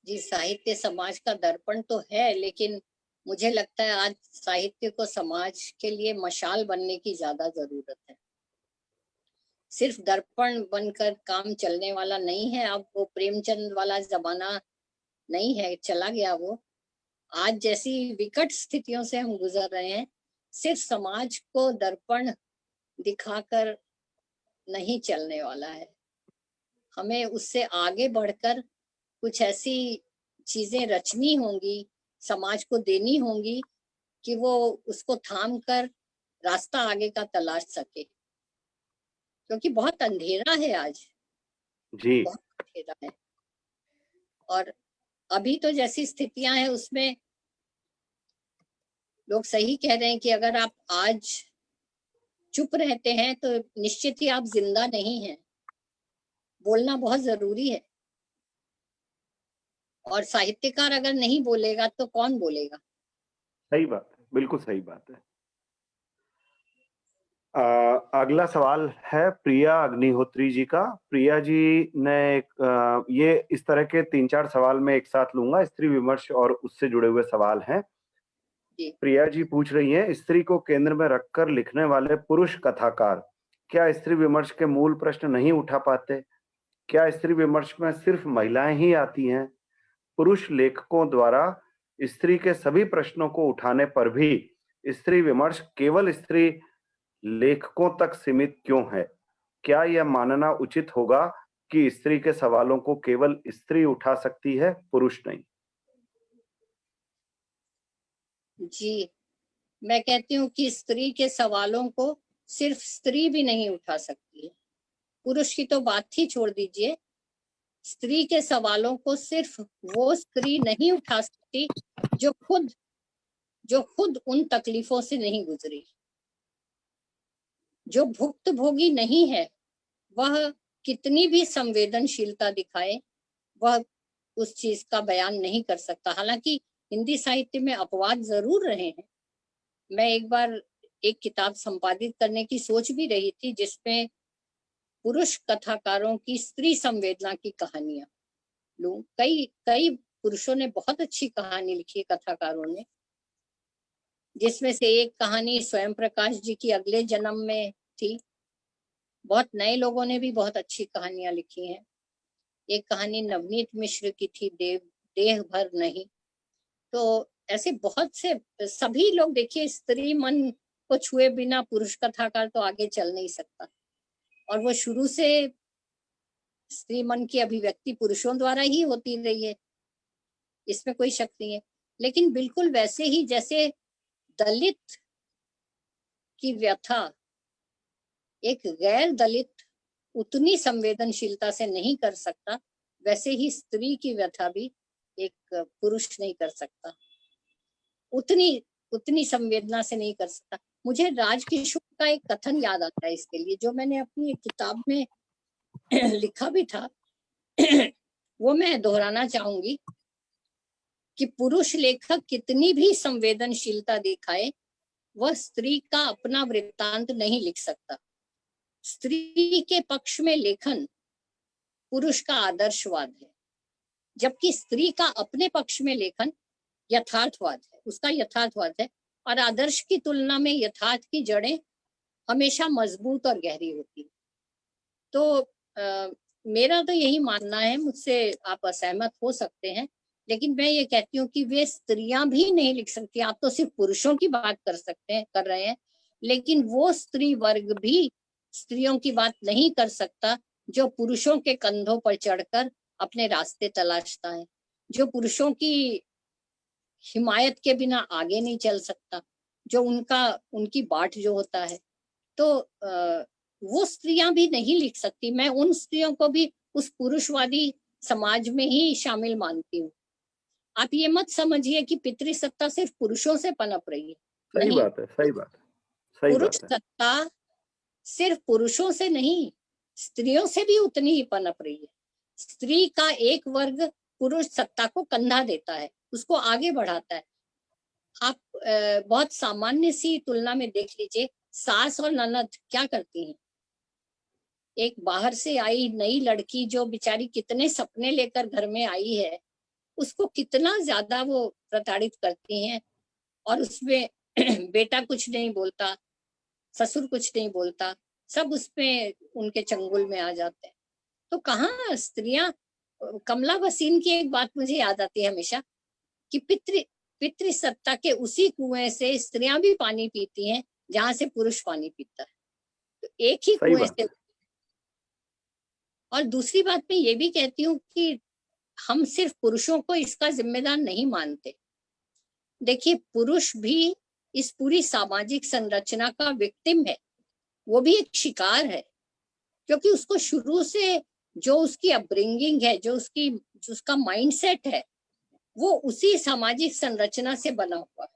[SPEAKER 2] जी, साहित्य समाज का दर्पण तो है, लेकिन मुझे लगता है आज साहित्य को समाज के लिए मशाल बनने की ज्यादा जरूरत है। सिर्फ दर्पण बनकर काम चलने वाला नहीं है। अब वो प्रेमचंद वाला जमाना नहीं है, चला गया वो। आज जैसी विकट स्थितियों से हम गुजर रहे हैं, सिर्फ समाज को दर्पण दिखाकर नहीं चलने वाला है। हमें उससे आगे बढ़कर कुछ ऐसी चीजें रचनी होंगी, समाज को देनी होंगी कि वो उसको थाम कर रास्ता आगे का तलाश सके, क्योंकि बहुत अंधेरा है आज,
[SPEAKER 1] जी
[SPEAKER 2] बहुत अंधेरा है। और अभी तो जैसी स्थितियां हैं उसमें लोग सही कह रहे हैं कि अगर आप आज चुप रहते हैं तो निश्चित ही आप जिंदा नहीं हैं। बोलना बहुत जरूरी है, और साहित्यकार अगर नहीं बोलेगा तो कौन बोलेगा?
[SPEAKER 1] सही बात है, बिल्कुल सही बात है। अगला सवाल है प्रिया अग्निहोत्री जी का। प्रिया जी ने ये इस तरह के 3-4 सवाल मैं एक साथ लूंगा, स्त्री विमर्श और उससे जुड़े हुए सवाल हैं।
[SPEAKER 2] जी।
[SPEAKER 1] प्रिया जी पूछ रही हैं, स्त्री को केंद्र में रखकर लिखने वाले पुरुष कथाकार क्या स्त्री विमर्श के मूल प्रश्न नहीं उठा पाते? क्या स्त्री विमर्श में सिर्फ महिलाएं ही आती हैं? पुरुष लेखकों द्वारा स्त्री के सभी प्रश्नों को उठाने पर भी स्त्री विमर्श केवल स्त्री लेखकों तक सीमित क्यों है? क्या यह मानना उचित होगा कि स्त्री के सवालों को केवल स्त्री उठा सकती है, पुरुष नहीं?
[SPEAKER 2] जी, मैं कहती हूँ कि स्त्री के सवालों को सिर्फ स्त्री भी नहीं उठा सकती है। पुरुष की तो बात ही छोड़ दीजिए, स्त्री के सवालों को सिर्फ वो स्त्री नहीं उठा सकती जो खुद उन तकलीफों से नहीं गुजरी, जो भुक्तभोगी नहीं है। वह कितनी भी संवेदनशीलता दिखाए, वह उस चीज का बयान नहीं कर सकता। हालांकि हिंदी साहित्य में अपवाद जरूर रहे हैं। मैं एक बार एक किताब संपादित करने की सोच भी रही थी, जिसमें पुरुष कथाकारों की स्त्री संवेदना की कहानियां लूं। कई कई पुरुषों ने बहुत अच्छी कहानी लिखी है, कथाकारों ने, जिसमें से एक कहानी स्वयं प्रकाश जी की अगले जन्म में थी। बहुत नए लोगों ने भी बहुत अच्छी कहानियां लिखी हैं। एक कहानी नवनीत मिश्र की थी, देह भर नहीं। तो ऐसे बहुत से, सभी लोग देखिए, स्त्री मन को छुए बिना पुरुष कथाकार तो आगे चल नहीं सकता। और वो शुरू से स्त्री मन की अभिव्यक्ति पुरुषों द्वारा ही होती रही है, इसमें कोई शक नहीं है। लेकिन बिल्कुल वैसे ही जैसे दलित की व्यथा एक गैर दलित उतनी संवेदनशीलता से नहीं कर सकता, वैसे ही स्त्री की व्यथा भी एक पुरुष नहीं कर सकता, उतनी उतनी संवेदना से नहीं कर सकता। मुझे राजकिशोर का एक कथन याद आता है इसके लिए, जो मैंने अपनी एक किताब में लिखा भी था। वो मैं दोहराना चाहूंगी कि पुरुष लेखक कितनी भी संवेदनशीलता दिखाए, वह स्त्री का अपना वृत्तांत नहीं लिख सकता। स्त्री के पक्ष में लेखन पुरुष का आदर्शवाद है, जबकि स्त्री का अपने पक्ष में लेखन यथार्थवाद है, उसका यथार्थवाद है। और आदर्श की तुलना में यथार्थ की जड़ें हमेशा मजबूत और गहरी होती है। तो मेरा तो यही मानना है, मुझसे आप असहमत हो सकते हैं, लेकिन मैं ये कहती हूँ कि वे स्त्रियां भी नहीं लिख सकती। आप तो सिर्फ पुरुषों की बात कर रहे हैं, लेकिन वो स्त्री वर्ग भी स्त्रियों की बात नहीं कर सकता जो पुरुषों के कंधों पर चढ़कर अपने रास्ते तलाशता है, जो पुरुषों की हिमायत के बिना आगे नहीं चल सकता, जो उनकी बाट जो होता है। तो वो स्त्रियां भी नहीं लिख सकती। मैं उन स्त्रियों को भी उस पुरुषवादी समाज में ही शामिल मानती हूँ। आप ये मत समझिए कि पितृसत्ता सिर्फ पुरुषों से पनप रही है,
[SPEAKER 1] सही
[SPEAKER 2] नहीं।
[SPEAKER 1] बात है, सही बात है, सही
[SPEAKER 2] पुरुष
[SPEAKER 1] बात है।
[SPEAKER 2] सत्ता सिर्फ पुरुषों से नहीं, स्त्रियों से भी उतनी ही पनप रही है। स्त्री का एक वर्ग पुरुष सत्ता को कंधा देता है, उसको आगे बढ़ाता है। आप बहुत सामान्य सी तुलना में देख लीजिए, सास और ननद क्या करती हैं। एक बाहर से आई नई लड़की जो बेचारी कितने सपने लेकर घर में आई है, उसको कितना ज्यादा वो प्रताड़ित करती हैं, और उसमें बेटा कुछ नहीं बोलता, ससुर कुछ नहीं बोलता, सब उसमें उनके चंगुल में आ जाते हैं। तो कहाँ स्त्रियां, कमला भसीन की एक बात मुझे याद आती है हमेशा कि पितृसत्ता के उसी कुएं से स्त्रियां भी पानी पीती हैं जहां से पुरुष पानी पीता है। तो एक ही
[SPEAKER 1] सही
[SPEAKER 2] कुएं
[SPEAKER 1] बात
[SPEAKER 2] से।
[SPEAKER 1] है।
[SPEAKER 2] और दूसरी बात मैं ये भी कहती हूँ कि हम सिर्फ पुरुषों को इसका जिम्मेदार नहीं मानते। देखिए, पुरुष भी इस पूरी सामाजिक संरचना का विक्टिम है, वो भी एक शिकार है, क्योंकि उसको शुरू से जो उसकी अपब्रिंगिंग है, जो उसका माइंडसेट है, वो उसी सामाजिक संरचना से बना हुआ है।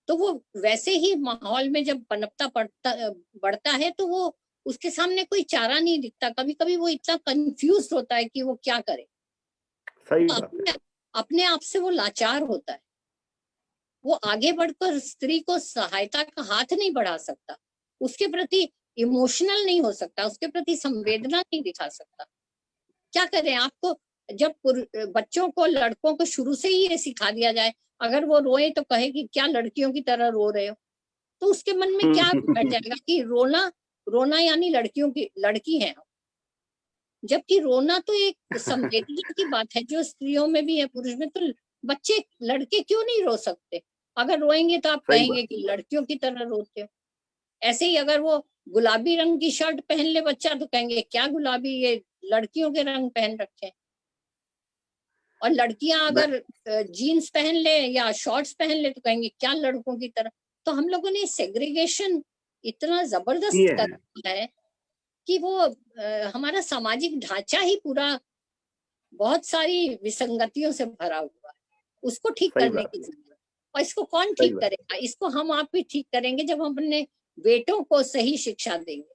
[SPEAKER 2] तो वो वैसे ही माहौल में जब बढ़ता है, तो वो उसके सामने कोई चारा नहीं दिखता। कभी कभी वो इतना कंफ्यूज होता है कि वो क्या करे।
[SPEAKER 1] सही
[SPEAKER 2] तो
[SPEAKER 1] बात है।
[SPEAKER 2] अपने आप से वो लाचार होता है। वो आगे बढ़कर स्त्री को सहायता का हाथ नहीं बढ़ा सकता, उसके प्रति इमोशनल नहीं हो सकता, उसके प्रति संवेदना नहीं दिखा सकता। क्या करें? आपको जब बच्चों को, लड़कों को शुरू से ही ये सिखा दिया जाए, अगर वो रोए तो कहे कि क्या लड़कियों की तरह रो रहे हो, तो उसके मन में क्या बैठ जाएगा कि रोना रोना यानी लड़की है। जबकि रोना तो एक संवेदना की बात है जो स्त्रियों में भी है, पुरुष में। तो बच्चे, लड़के क्यों नहीं रो सकते? अगर रोएंगे तो आप
[SPEAKER 1] सही बात।
[SPEAKER 2] कहेंगे कि लड़कियों की तरह रोते हो। ऐसे ही अगर वो गुलाबी रंग की शर्ट पहन ले बच्चा, तो कहेंगे क्या गुलाबी, ये लड़कियों के रंग पहन रखे हैं। और लड़कियां
[SPEAKER 1] मैं
[SPEAKER 2] अगर जीन्स पहन ले या शॉर्ट्स पहन ले, तो कहेंगे क्या लड़कों की तरह। तो हम लोगों ने सेग्रीगेशन इतना जबरदस्त
[SPEAKER 1] किए
[SPEAKER 2] कर
[SPEAKER 1] हैं।
[SPEAKER 2] दिया है कि वो हमारा सामाजिक ढांचा ही पूरा बहुत सारी विसंगतियों से भरा हुआ है। उसको ठीक
[SPEAKER 1] सही
[SPEAKER 2] करने
[SPEAKER 1] बात
[SPEAKER 2] की
[SPEAKER 1] है।
[SPEAKER 2] जरूरत है। और इसको कौन
[SPEAKER 1] सही
[SPEAKER 2] ठीक
[SPEAKER 1] बात।
[SPEAKER 2] करेगा? इसको हम आप भी ठीक करेंगे जब हम अपने बेटों को सही शिक्षा देंगे।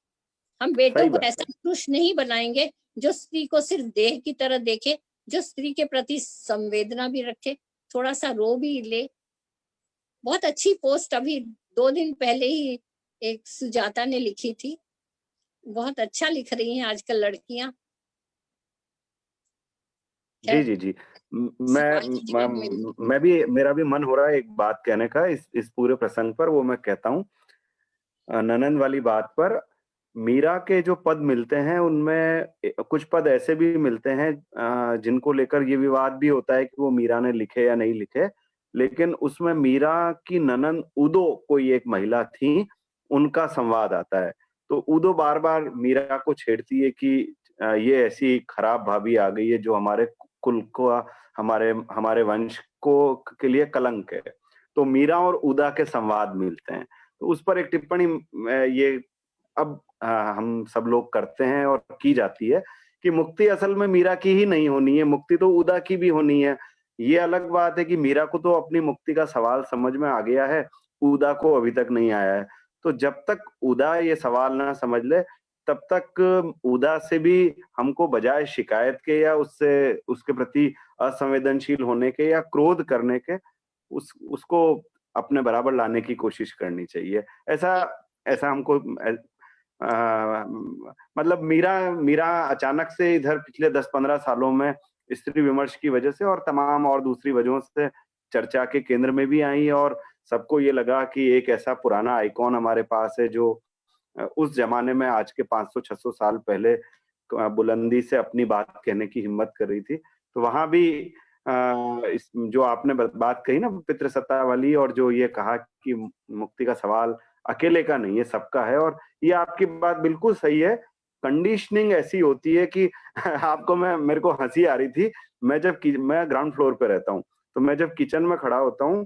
[SPEAKER 2] हम बेटों
[SPEAKER 1] सही
[SPEAKER 2] को
[SPEAKER 1] बात
[SPEAKER 2] ऐसा
[SPEAKER 1] है।
[SPEAKER 2] पुरुष नहीं बनाएंगे जो स्त्री को सिर्फ देह की तरह देखे, जो स्त्री के प्रति संवेदना भी रखे, थोड़ा सा रो भी ले। बहुत अच्छी पोस्ट अभी 2 दिन पहले ही एक सुजाता ने लिखी थी। बहुत अच्छा लिख रही हैं आजकल लड़कियां।
[SPEAKER 1] जी,
[SPEAKER 2] खैर,
[SPEAKER 1] जी, जी।
[SPEAKER 2] सवाल के जवाब में
[SPEAKER 1] मैं भी, मेरा भी मन हो रहा है एक बात कहने का इस पूरे प्रसंग पर, वो मैं कहता हूँ। ननन वाली बात पर, मीरा के जो पद मिलते हैं उनमें कुछ पद ऐसे भी मिलते हैं जिनको लेकर ये विवाद भी होता है कि वो मीरा ने लिखे या नहीं लिखे। लेकिन उसमें मीरा की ननन उदो कोई एक महिला थी, उनका संवाद आता है। तो उदो बार-बार मीरा को छेड़ती है कि ये ऐसी खराब भाभी आ गई है जो हमारे कुल को, हमारे हमारे वंश को के लिए कलंक है। तो मीरा और उदा के संवाद मिलते हैं। तो उस पर एक टिप्पणी ये अब हम सब लोग करते हैं और की जाती है कि मुक्ति असल में मीरा की ही नहीं होनी है, मुक्ति तो उदा की भी होनी है। ये अलग बात है कि मीरा को तो अपनी मुक्ति का सवाल समझ में आ गया है, उदा को अभी तक नहीं आया है। तो जब तक उदा ये सवाल ना समझ ले, तब तक उदा से भी हमको बजाय शिकायत के या उससे उसके प्रति असंवेदनशील होने के या क्रोध करने के, उसको अपने बराबर लाने की कोशिश करनी चाहिए। ऐसा ऐसा हमको अ, मतलब मीरा मीरा अचानक से इधर पिछले 10-15 सालों में स्त्री विमर्श की वजह से और तमाम और दूसरी वजहों से चर्चा के केंद्र में भी आई, और सबको ये लगा कि एक ऐसा पुराना आइकॉन हमारे पास है जो उस ज़माने में आज के 500-600 साल पहले बुलंदी से अपनी बात कहने की हिम्मत कर रही थी। तो वहाँ भी इस जो आपने ब बात कही ना पितृसत्ता वाली, और जो ये कहा कि मुक्ति का सवाल अकेले का नहीं है, सबका है, और ये आपकी बात बिल्कुल सही है। कंडीशनिंग ऐसी होती है कि आपको मैं मेरे को हँसी आ रही थी। मैं ग्राउंड फ्लोर पे रहता हूँ, तो मैं जब किचन में खड़ा होता हूँ,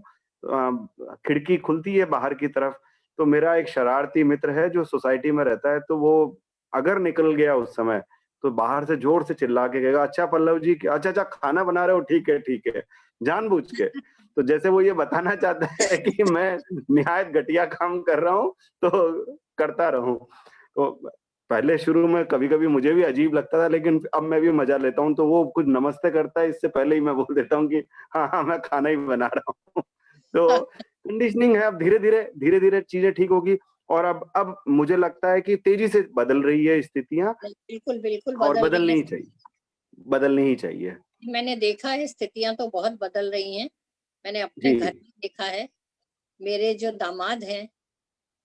[SPEAKER 1] खिड़की खुलती है बाहर की तरफ, तो मेरा एक शरारती मित्र है जो सोसाइटी में रहता है, तो वो अगर निकल गया उस समय, तो बाहर से ज़ोर से चिल्ला के कहेगा, "अच्छा पल्लव जी, अच्छा, अच्छा खाना बना रहे हो? ठीक है।" जानबूझ के। तो जैसे वो ये बताना चाहता है कि मैं निहायत घटिया काम कर रहा हूँ, तो करता रहूँ। तो पहले शुरू में कभी-कभी मुझे भी अजीब लगता था, लेकिन अब मैं भी मज़ा लेता हूँ, तो वो कुछ नमस्ते करता है, इससे पहले ही मैं बोल देता हूँ कि हाँ, हाँ, मैं खाना ही बना रहा हूँ। तो कंडीशनिंग है, अब धीरे-धीरे चीज़ें ठीक होगी, और अब मुझे लगता है कि तेज़ी से बदल रही है स्थितियाँ,
[SPEAKER 2] बिल्कुल बिल्कुल
[SPEAKER 1] और
[SPEAKER 2] बदल रही है।
[SPEAKER 1] बदलनी ही चाहिए।
[SPEAKER 2] मैंने देखा है, स्थितियां तो बहुत बदल रही हैं। मैंने अपने
[SPEAKER 1] जी,
[SPEAKER 2] घर में देखा है मेरे जो दामाद हैं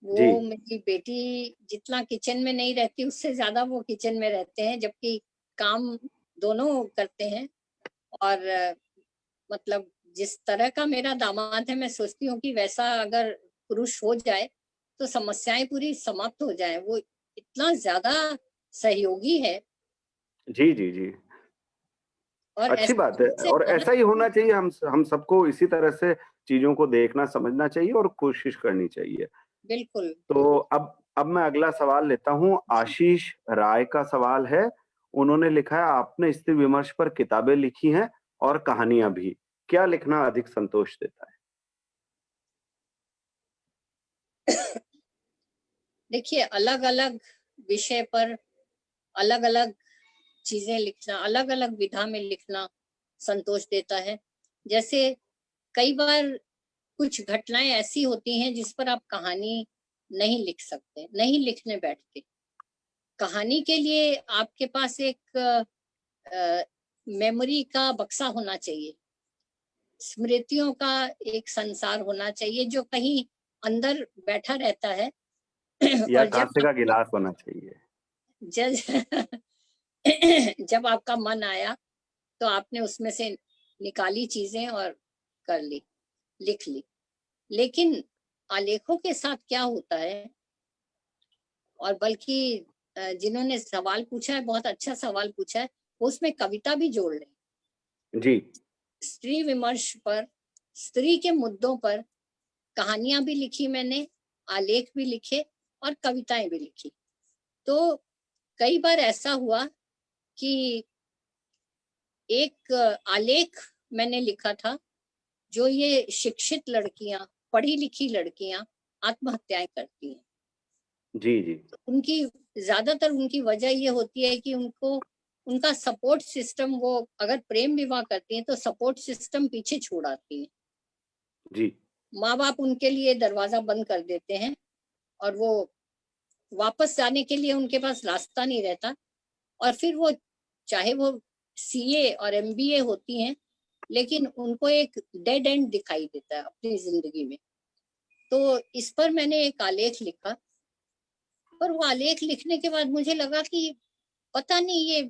[SPEAKER 1] जी।
[SPEAKER 2] वो मेरी बेटी जितना किचन में नहीं रहती उससे ज्यादा वो किचन में रहते हैं, जबकि काम दोनों करते हैं। और मतलब जिस तरह का मेरा दामाद है, मैं सोचती हूँ कि वैसा अगर पुरुष हो जाए तो समस्याएं पूरी समाप्त हो जाएं। वो इतना ज्यादा सहयोगी है
[SPEAKER 1] जी, जी, जी।
[SPEAKER 2] और
[SPEAKER 1] अच्छी
[SPEAKER 2] ऐसे
[SPEAKER 1] बात है
[SPEAKER 2] से
[SPEAKER 1] और
[SPEAKER 2] होना
[SPEAKER 1] ऐसा ही होना
[SPEAKER 2] चाहिए।
[SPEAKER 1] चाहिए। हम सबको इसी तरह से चीज़ों को देखना, समझना चाहिए और कोशिश करनी चाहिए।
[SPEAKER 2] बिल्कुल।
[SPEAKER 1] तो अब मैं अगला सवाल लेता हूँ। आशीष राय का सवाल है। उन्होंने लिखा है, आपने स्त्री विमर्श पर किताबें लिखी हैं और कहानियाँ भी। क्या लिखना अधिक संतोष देता है?
[SPEAKER 2] देखिए, अलग अलग विषय पर अलग अलग चीजें लिखना, अलग अलग विधा में लिखना संतोष देता है। जैसे कई बार कुछ घटनाएं ऐसी होती हैं जिस पर आप कहानी नहीं लिख सकते, नहीं लिखने बैठते। कहानी के लिए आपके पास एक मेमोरी का बक्सा होना चाहिए, स्मृतियों का एक संसार होना चाहिए जो कहीं अंदर बैठा रहता है।
[SPEAKER 1] या
[SPEAKER 2] और जब
[SPEAKER 1] काँसे का
[SPEAKER 2] आपको
[SPEAKER 1] गिलास होना चाहिए?
[SPEAKER 2] जब जब आपका मन आया तो आपने उसमें से निकाली चीजें और कर ली, लिख ली। लेकिन आलेखों के साथ क्या होता है, और बल्कि जिन्होंने सवाल पूछा है, बहुत अच्छा सवाल पूछा है, वो उसमें कविता भी जोड़ लें।
[SPEAKER 1] जी।
[SPEAKER 2] स्त्री विमर्श पर, स्त्री के मुद्दों पर कहानियां भी लिखी मैंने, आलेख भी लिखे और कविताएं भी लिखी। तो कई बार ऐसा हुआ कि एक आलेख मैंने लिखा था, जो ये शिक्षित लड़कियां, पढ़ी लिखी लड़कियां आत्महत्याएं करती हैं।
[SPEAKER 1] जी, जी।
[SPEAKER 2] उनकी ज्यादातर उनकी वजह ये होती है कि उनको उनका सपोर्ट सिस्टम, वो अगर प्रेम विवाह करती हैं तो सपोर्ट सिस्टम पीछे छोड़ आती है।
[SPEAKER 1] जी।
[SPEAKER 2] माँ बाप उनके लिए दरवाजा बंद कर देते हैं और वो वापस जाने के लिए उनके पास रास्ता नहीं रहता। और फिर वो, चाहे वो सीए और एमबीए होती हैं, लेकिन उनको एक डेड एंड दिखाई देता है अपनी जिंदगी में। तो इस पर मैंने एक आलेख लिखा। और वो आलेख लिखने के बाद मुझे लगा कि पता नहीं ये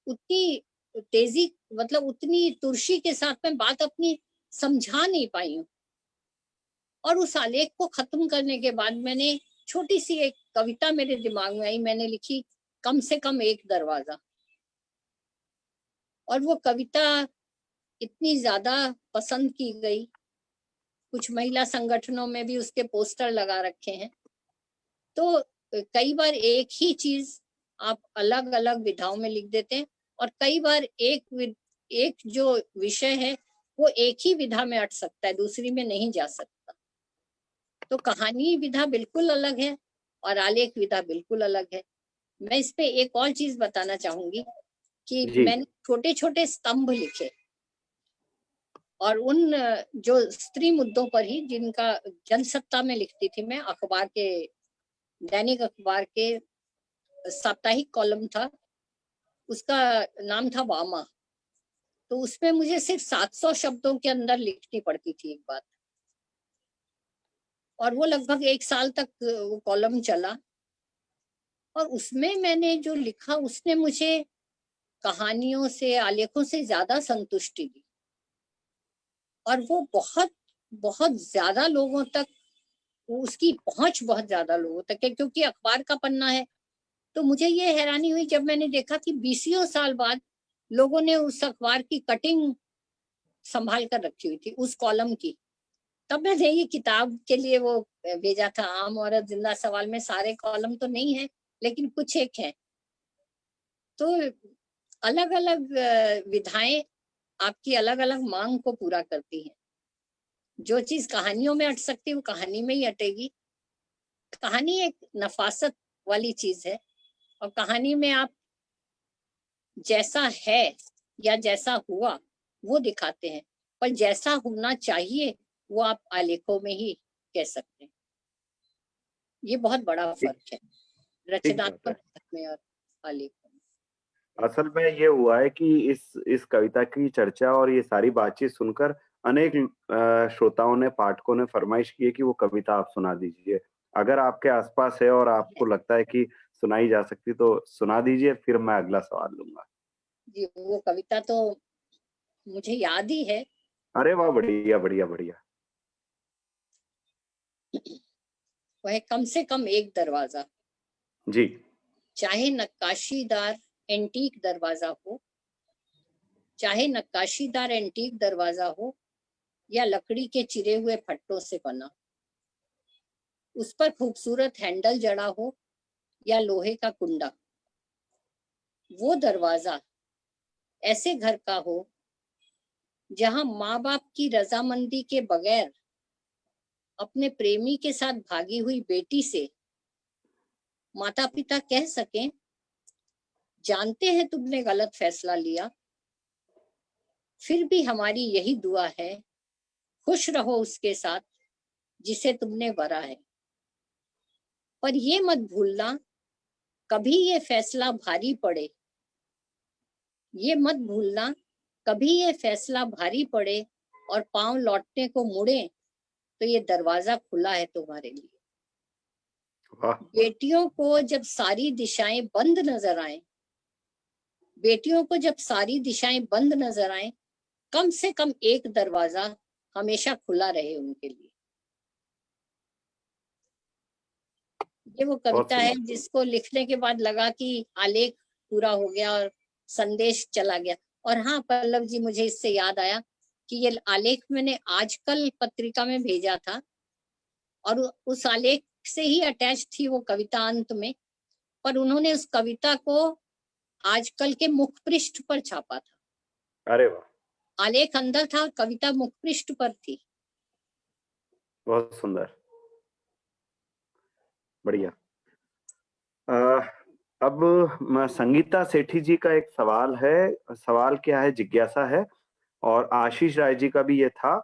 [SPEAKER 2] उतनी तेजी, मतलब उतनी तुरशी के साथ मैं बात अपनी समझा नहीं पाई हूँ। और उस आलेख को खत्म करने के बाद मैंने छोटी सी एक कविता मेरे दिमाग में आई, मैंने लिखी, कम से कम एक दरवाजा। और वो कविता इतनी ज्यादा पसंद की गई, कुछ महिला संगठनों में भी उसके पोस्टर लगा रखे हैं। तो कई बार एक ही चीज आप अलग अलग विधाओं में लिख देते हैं, और कई बार एक जो विषय है वो एक ही विधा में अट सकता है, दूसरी में नहीं जा सकता। तो कहानी विधा बिल्कुल अलग है और आलेख विधा बिल्कुल अलग है। मैं इस पे एक और चीज बताना चाहूंगी कि
[SPEAKER 1] जी।
[SPEAKER 2] मैंने छोटे छोटे स्तंभ लिखे, और उन जो स्त्री मुद्दों पर ही, जिनका जनसत्ता में लिखती थी मैं, अखबार के, दैनिक अखबार के साप्ताहिक कॉलम था, उसका नाम था वामा। तो उसमें मुझे सिर्फ 700 शब्दों के अंदर लिखनी पड़ती थी एक बात, और वो लगभग 1 साल तक वो कॉलम चला। और उसमें मैंने जो लिखा उसने मुझे कहानियों से, आलेखों से ज्यादा संतुष्टि दी। और वो बहुत बहुत ज्यादा लोगों तक, उसकी पहुंच बहुत ज्यादा लोगों तक है, क्योंकि अखबार का पन्ना है। तो मुझे ये हैरानी हुई जब मैंने देखा कि बीसियों साल बाद लोगों ने उस अखबार की कटिंग संभाल कर रखी हुई थी, उस कॉलम की। तब मैंने ये किताब के लिए वो भेजा था। आम औरत जिंदा सवाल में सारे कॉलम तो नहीं है, लेकिन कुछ एक है। तो अलग अलग विधाएं आपकी अलग अलग मांग को पूरा करती हैं। जो चीज कहानियों में अट सकती है वो कहानी में ही अटेगी। कहानी एक नफासत वाली चीज है, और कहानी में आप जैसा है या जैसा हुआ वो दिखाते हैं, पर जैसा होना चाहिए वो आप आलेखों में ही कह सकते हैं। ये बहुत बड़ा
[SPEAKER 1] ठीक
[SPEAKER 2] फर्क है
[SPEAKER 1] ठीक बात
[SPEAKER 2] रचनात्मक
[SPEAKER 1] है।
[SPEAKER 2] लेखन में और आलेखों में।
[SPEAKER 1] असल में ये हुआ है कि इस कविता की चर्चा और ये सारी बातचीत सुनकर अनेक श्रोताओं ने, पाठकों ने फरमाइश की है कि वो कविता आप सुना दीजिए। अगर आपके आसपास है और आपको लगता है कि सुनाई जा सकती तो सुना दीजिए, फिर मैं अगला सवाल लूँगा।
[SPEAKER 2] जी, वो कविता तो मुझे याद ही है।
[SPEAKER 1] अरे वाह! बढ़िया, बढ़िया, बढ़िया।
[SPEAKER 2] वो है कम से कम एक दरवाजा,
[SPEAKER 1] जी।
[SPEAKER 2] चाहे नक्काशीदार एंटीक दरवाजा हो, चाहे नक्काशीदार एंटीक दरवाजा हो या लकड़ी के चिरे हुए फट्टों से बना, उस पर खूबसूरत हैंडल जड़ा हो या लोहे का कुंडा, वो दरवाजा ऐसे घर का हो जहां माँ बाप की रजामंदी के बगैर अपने प्रेमी के साथ भागी हुई बेटी से माता पिता कह सकें, जानते हैं तुमने गलत फैसला लिया, फिर भी हमारी यही दुआ है, खुश रहो उसके साथ जिसे तुमने वरा है। पर ये मत भूलना, कभी ये फैसला भारी पड़े, ये मत भूलना, कभी ये फैसला भारी पड़े और पांव लौटने को मुड़े, तो ये दरवाजा खुला है तुम्हारे लिए।
[SPEAKER 1] वाह!
[SPEAKER 2] बेटियों को जब सारी दिशाएं बंद नजर आए, बेटियों को जब सारी दिशाएं बंद नजर आए, कम से कम एक दरवाजा हमेशा खुला रहे उनके लिए। ये वो
[SPEAKER 1] बहुत
[SPEAKER 2] कविता है
[SPEAKER 1] सुंदर।
[SPEAKER 2] जिसको लिखने के बाद लगा कि आलेख पूरा हो गया और संदेश चला गया। और हाँ पल्लव जी, मुझे इससे याद आया कि ये आलेख मैंने आजकल पत्रिका में भेजा था और उस आलेख से ही अटैच थी वो कविता अंत में, पर उन्होंने उस कविता को आजकल के मुख पृष्ठ पर छापा था।
[SPEAKER 1] अरे वाह!
[SPEAKER 2] आलेख अंदर था, कविता मुख पृष्ठ पर थी।
[SPEAKER 1] बहुत सुंदर, बढ़िया। अ, अब संगीता सेठी जी का एक सवाल है। सवाल क्या है, जिज्ञासा है और आशीष राय जी का भी ये था।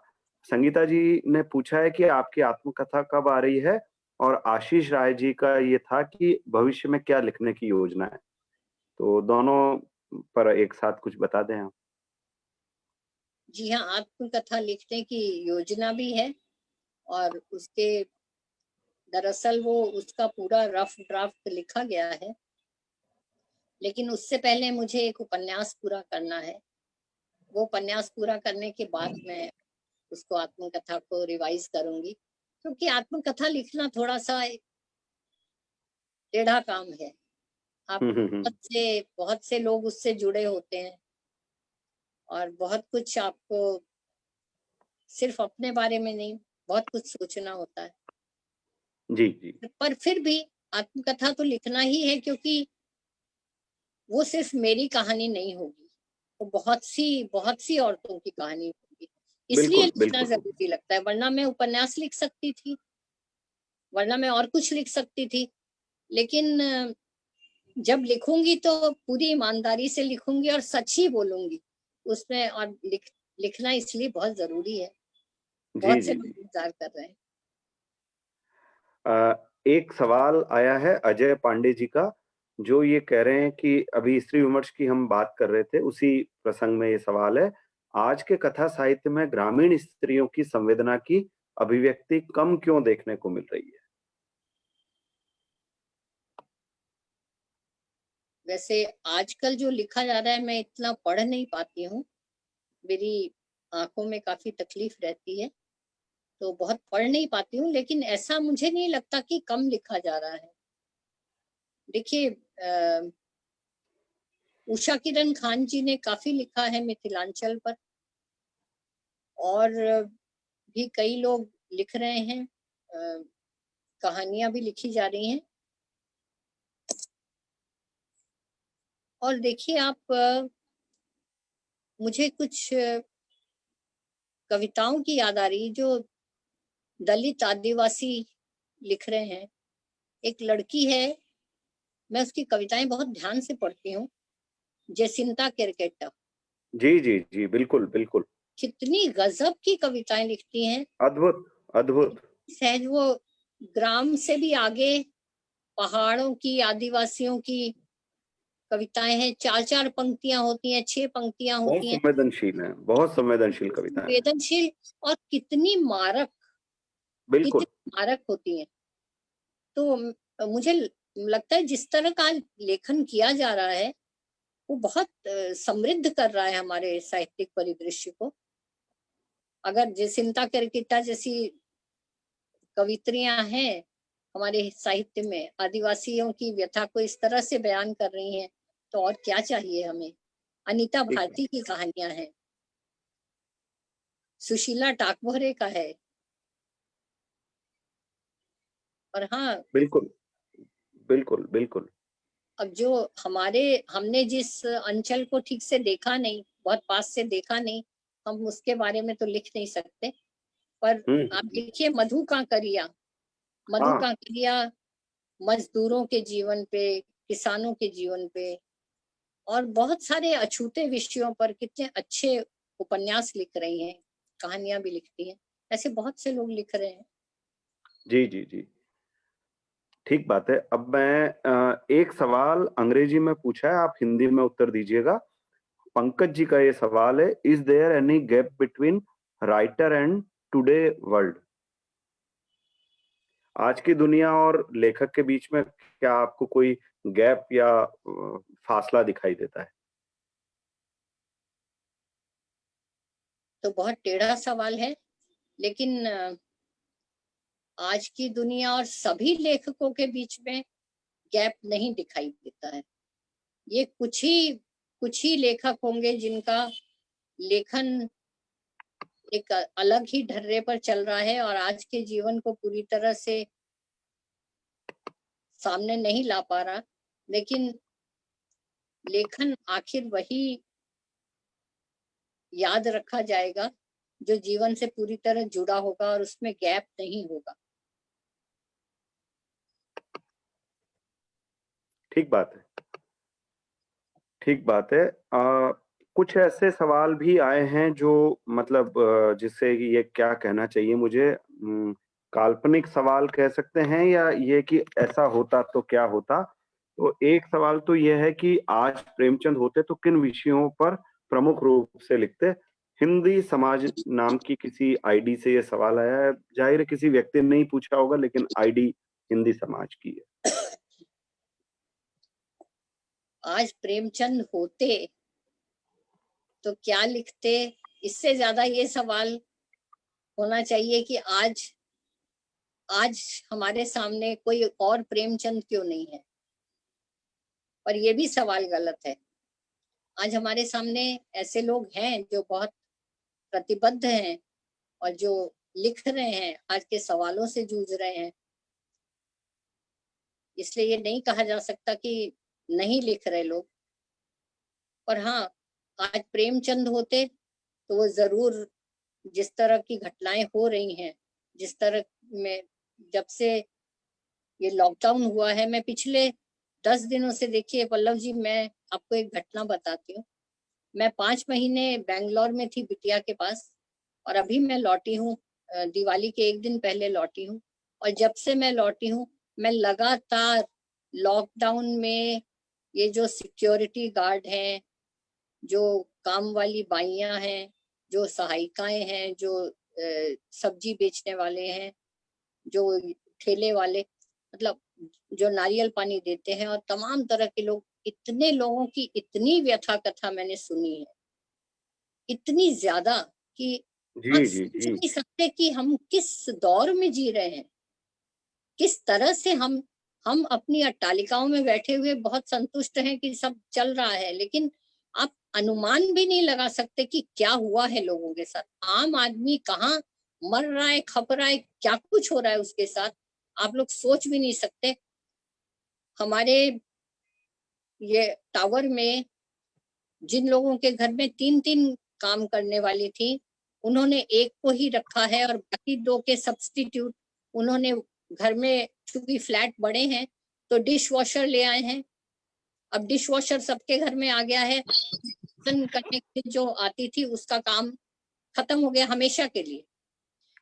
[SPEAKER 1] संगीता जी ने पूछा है कि आपकी आत्मकथा कब आ रही है? और आशीष राय जी का ये था कि भविष्य में क्या लिखने की योजना है? तो दोनों पर एक साथ कुछ बता दें आप।
[SPEAKER 2] जी हाँ, आत्मकथा लिखने की योजना भी है और उसके दरअसल वो उसका पूरा रफ ड्राफ्ट लिखा गया है, लेकिन उससे पहले मुझे एक उपन्यास पूरा करना है। वो उपन्यास पूरा करने के बाद मैं उसको आत्मकथा को रिवाइज करूंगी, क्योंकि आत्मकथा लिखना थोड़ा सा टेढ़ा काम है। आप
[SPEAKER 1] हुँ।
[SPEAKER 2] बहुत से लोग उससे जुड़े होते हैं और बहुत कुछ आपको सिर्फ अपने बारे में नहीं, बहुत कुछ सोचना होता है।
[SPEAKER 1] जी, जी।
[SPEAKER 2] पर फिर भी आत्मकथा तो लिखना ही है, क्योंकि वो सिर्फ मेरी कहानी नहीं होगी, वो बहुत सी औरतों की कहानी होगी। इसलिए
[SPEAKER 1] बिल्कुल,
[SPEAKER 2] लिखना
[SPEAKER 1] बिल्कुल।
[SPEAKER 2] जरूरी लगता है, वरना मैं उपन्यास लिख सकती थी, वरना मैं और कुछ लिख सकती थी। लेकिन जब लिखूंगी तो पूरी ईमानदारी से लिखूंगी और सच ही बोलूंगी उसमें। और लिखना इसलिए बहुत जरूरी है,
[SPEAKER 1] जी,
[SPEAKER 2] बहुत से
[SPEAKER 1] जी,
[SPEAKER 2] लोग
[SPEAKER 1] जी।
[SPEAKER 2] इंतजार कर रहे हैं।
[SPEAKER 1] एक सवाल आया है अजय पांडे जी का, जो ये कह रहे हैं कि अभी स्त्री विमर्श की हम बात कर रहे थे, उसी प्रसंग में ये सवाल है। आज के कथा साहित्य में ग्रामीण स्त्रियों की संवेदना की अभिव्यक्ति कम क्यों देखने को मिल रही है?
[SPEAKER 2] वैसे आजकल जो लिखा जा रहा है मैं इतना पढ़ नहीं पाती हूँ, मेरी आंखों में काफी तकलीफ रहती है, तो बहुत पढ़ नहीं पाती हूँ, लेकिन ऐसा मुझे नहीं लगता कि कम लिखा जा रहा है। देखिए उषा किरण खान जी ने काफी लिखा है मिथिलांचल पर, और भी कई लोग लिख रहे हैं, कहानियां भी लिखी जा रही हैं। और देखिए आप मुझे कुछ कविताओं की याद आ रही जो दलित आदिवासी लिख रहे हैं। एक लड़की है, मैं उसकी कविताएं बहुत ध्यान से पढ़ती हूँ, जेसिंता केरकेट्टा।
[SPEAKER 1] जी, जी, जी। बिल्कुल, बिल्कुल।
[SPEAKER 2] कितनी गजब की कविताएं लिखती हैं।
[SPEAKER 1] अद्भुत, अद्भुत।
[SPEAKER 2] सहज वो ग्राम से भी आगे पहाड़ों की, आदिवासियों की कविताएं हैं, 4-4 पंक्तियां होती हैं, 6 पंक्तियां
[SPEAKER 1] बहुत
[SPEAKER 2] होती हैं,
[SPEAKER 1] संवेदनशील है, बहुत संवेदनशील कविताएं हैं।
[SPEAKER 2] संवेदनशील और
[SPEAKER 1] बिल्कुल।
[SPEAKER 2] कितनी मारक होती हैं। तो मुझे लगता है जिस तरह का लेखन किया जा रहा है, वो बहुत समृद्ध कर रहा है हमारे साहित्यिक परिदृश्य को। अगर जयसिंता केरकेट्टा जैसी कवित्रियां हैं हमारे साहित्य में, आदिवासियों की व्यथा को इस तरह से बयान कर रही हैं, तो और क्या चाहिए हमें। अनीता
[SPEAKER 1] ठीक है।
[SPEAKER 2] भारती की कहानियां हैं, सुशीला टाकभरे का है। और हाँ,
[SPEAKER 1] बिल्कुल, बिल्कुल, बिल्कुल।
[SPEAKER 2] अब जो हमने जिस अंचल को ठीक से देखा नहीं, बहुत पास से देखा नहीं, हम उसके बारे में तो लिख नहीं सकते। पर आप
[SPEAKER 1] हुँ।
[SPEAKER 2] देखिए मधु
[SPEAKER 1] हाँ,
[SPEAKER 2] कांकरिया मजदूरों के जीवन पे, किसानों के जीवन पे और बहुत सारे अछूते विषयों पर कितने अच्छे उपन्यास लिख रही हैं, कहानियां भी लिखती हैं। ऐसे बहुत से लोग लिख रहे हैं।
[SPEAKER 1] जी, जी, जी। ठीक बात है। अब मैं एक सवाल अंग्रेजी में पूछा है, आप हिंदी में उत्तर दीजिएगा। पंकज जी का ये सवाल है, is there any gap between writer and today world? आज की दुनिया और लेखक के बीच में क्या आपको कोई गैप या फासला दिखाई देता है?
[SPEAKER 2] तो बहुत टेढ़ा सवाल है, लेकिन आज की दुनिया और सभी लेखकों के बीच में गैप नहीं दिखाई देता है। ये कुछ ही लेखक होंगे जिनका लेखन एक अलग ही ढर्रे पर चल रहा है और आज के जीवन को पूरी तरह से सामने नहीं ला पा रहा। लेकिन लेखन आखिर वही याद रखा जाएगा जो जीवन से पूरी तरह जुड़ा होगा और उसमें गैप नहीं होगा।
[SPEAKER 1] ठीक बात है, ठीक बात है। कुछ ऐसे सवाल भी आए हैं जो मतलब जिससे कि ये क्या कहना चाहिए मुझे काल्पनिक सवाल कह सकते हैं या ये कि ऐसा होता तो क्या होता? तो एक सवाल तो ये है कि आज प्रेमचंद होते तो किन विषयों पर प्रमुख रूप से लिखते? हिंदी समाज नाम की किसी आईडी से ये सवाल आया है। ज़ाहिर है किसी व्यक्ति ने नहीं पूछा होगा लेकिन आईडी हिंदी समाज की है।
[SPEAKER 2] आज प्रेमचंद होते तो क्या लिखते, इससे ज्यादा ये सवाल होना चाहिए कि आज आज हमारे सामने कोई और प्रेमचंद क्यों नहीं है। पर ये भी सवाल गलत है। आज हमारे सामने ऐसे लोग हैं जो बहुत प्रतिबद्ध हैं और जो लिख रहे हैं, आज के सवालों से जूझ रहे हैं। इसलिए ये नहीं कहा जा सकता कि नहीं लिख रहे लोग। पर हाँ, आज प्रेमचंद होते तो वो जरूर जिस तरह की घटनाएं हो रही हैं, जिस तरह में जब से ये लॉकडाउन हुआ है, मैं पिछले 10 दिनों से, देखिए पल्लव जी, मैं आपको एक घटना बताती हूँ। मैं 5 महीने बैंगलोर में थी बिटिया के पास और अभी मैं लौटी हूँ, दिवाली के एक दिन पहले लौटी हूँ। और जब से मैं लौटी हूँ, मैं लगातार लॉकडाउन में ये जो सिक्योरिटी गार्ड हैं, जो काम वाली बाइयां हैं, जो सहायिकाएं हैं, जो सब्जी बेचने वाले हैं, जो ठेले वाले, मतलब जो नारियल पानी देते हैं और तमाम तरह के लोग, इतने लोगों की इतनी व्यथा कथा मैंने सुनी है, इतनी ज्यादा कि आप
[SPEAKER 1] जी, जी,
[SPEAKER 2] सोच
[SPEAKER 1] जी।
[SPEAKER 2] नहीं सकते कि हम किस दौर में जी रहे हैं। किस तरह से हम अपनी अट्टालिकाओं में बैठे हुए बहुत संतुष्ट हैं कि सब चल रहा है, लेकिन आप अनुमान भी नहीं लगा सकते कि क्या हुआ है लोगों के साथ। आम आदमी कहाँ मर रहा है, खप रहा है, क्या कुछ हो रहा है उसके साथ, आप लोग सोच भी नहीं सकते। हमारे ये टावर में जिन लोगों के घर में 3-3 काम करने वाली थी, उन्होंने एक को ही रखा है और बाकी 2 के सब्स्टिट्यूट उन्होंने घर में, चूंकि फ्लैट बड़े हैं तो डिश वॉशर ले आए हैं। अब डिश वॉशर सबके घर में आ गया है, बर्तन करने की जो आती थी उसका काम खत्म हो गया हमेशा के लिए।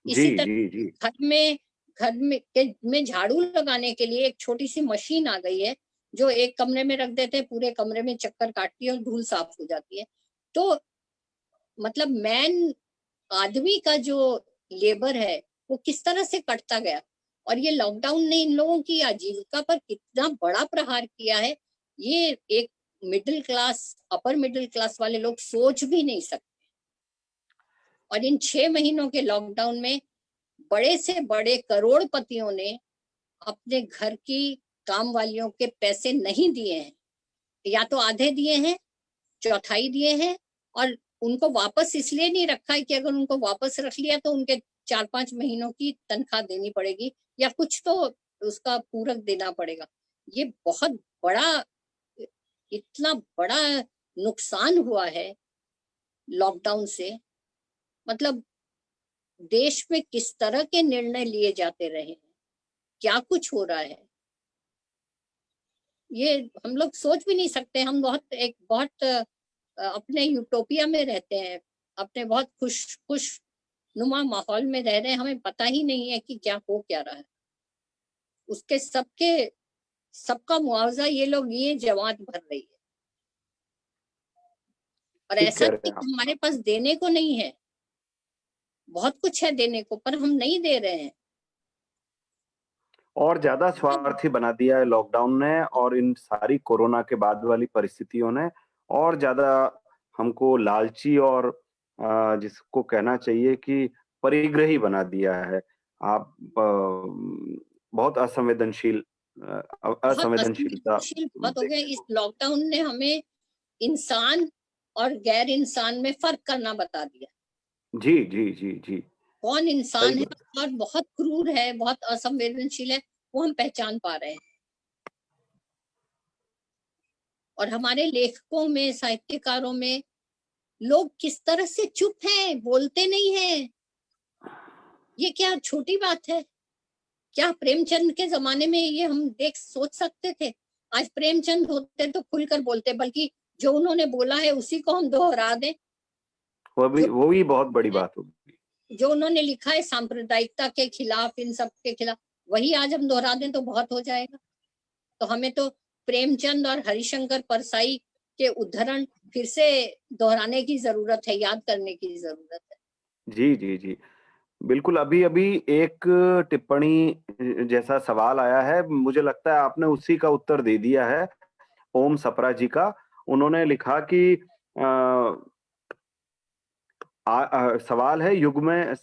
[SPEAKER 1] जी,
[SPEAKER 2] इसी
[SPEAKER 1] जी, जी।
[SPEAKER 2] तरह घर में झाड़ू लगाने के लिए एक छोटी सी मशीन आ गई है जो एक कमरे में रख देते हैं, पूरे कमरे में चक्कर काटती है और धूल साफ हो जाती है। तो मतलब मैन आदमी का जो लेबर है वो किस तरह से कटता गया, और ये लॉकडाउन ने इन लोगों की आजीविका पर कितना बड़ा प्रहार किया है, ये एक middle class, upper middle class वाले लोग सोच भी नहीं सकते। और इन 6 महीनों के लॉकडाउन में बड़े से बड़े करोड़पतियों ने अपने घर की काम वालियों के पैसे नहीं दिए हैं, या तो आधे दिए हैं, चौथाई दिए हैं, और उनको वापस इसलिए नहीं रखा है कि अगर उनको वापस रख लिया तो उनके 4-5 महीनों की तनख्वाह देनी पड़ेगी या कुछ तो उसका पूरक देना पड़ेगा। ये बहुत बड़ा, इतना बड़ा नुकसान हुआ है लॉकडाउन से। मतलब देश में किस तरह के निर्णय लिए जाते रहे हैं, क्या कुछ हो रहा है, ये हम लोग सोच भी नहीं सकते। हम बहुत अपने यूटोपिया में रहते हैं, अपने बहुत खुशनुमा माहौल में रह रहे हैं, हमें पता ही नहीं है कि क्या रहा है। उसके सबका मुआवजा ये लोग, ये जमात भर रही है, और
[SPEAKER 1] ठीक
[SPEAKER 2] ऐसा
[SPEAKER 1] कह
[SPEAKER 2] नहीं
[SPEAKER 1] रहे हैं
[SPEAKER 2] कि
[SPEAKER 1] आप।
[SPEAKER 2] हमारे पास देने को नहीं है, बहुत कुछ है देने को, पर हम नहीं दे रहे हैं।
[SPEAKER 1] और ज्यादा
[SPEAKER 2] मतलब
[SPEAKER 1] स्वार्थी बना दिया है लॉकडाउन ने, और इन सारी कोरोना के बाद वाली परिस्थितियों ने और ज्यादा हमको लालची और जिसको कहना चाहिए कि परिग्रही बना दिया है। आप बहुत असंवेदनशील
[SPEAKER 2] बहुत
[SPEAKER 1] असंवेदनशीलता
[SPEAKER 2] असंवेदनशील बहुत हो गया।
[SPEAKER 1] देखने
[SPEAKER 2] इस
[SPEAKER 1] को।
[SPEAKER 2] लॉकडाउन ने हमें इंसान और गैर इंसान में फर्क करना बता दिया।
[SPEAKER 1] जी, जी, जी, जी।
[SPEAKER 2] कौन
[SPEAKER 1] सही
[SPEAKER 2] इंसान है
[SPEAKER 1] बात।
[SPEAKER 2] और बहुत क्रूर है, बहुत असंवेदनशील है, वो हम पहचान पा रहे हैं। और हमारे लेखकों में, साहित्यकारों में लोग किस तरह से चुप हैं, बोलते नहीं हैं। ये क्या छोटी बात है? क्या प्रेमचंद के जमाने में ये हम देख सोच सकते थे? आज प्रेमचंद होते तो खुलकर बोलते, बल्कि जो उन्होंने बोला है उसी को हम दोहरा दें। जो
[SPEAKER 1] वो भी बहुत बड़ी बात होगी।
[SPEAKER 2] जो उन्होंने लिखा है सांप्रदायिकता के खिलाफ, इन सब के खिलाफ, वही आज हम दोहरा दें तो बहुत हो जाएगा। तो हमें तो प्रेमचंद और हरिशंकर परसाई के उद्धरण फिर से दोहराने की जरूरत है, याद करने की जरूरत है।
[SPEAKER 1] जी, जी, जी। बिल्कुल, अभी-अभी एक टिप्पणी जैसा सवाल आया है, मुझे लगता है आपने उसी का उत्तर दे दिया है, ओम सप्रा जी का। उन्होंने लिखा कि सवाल है, युग में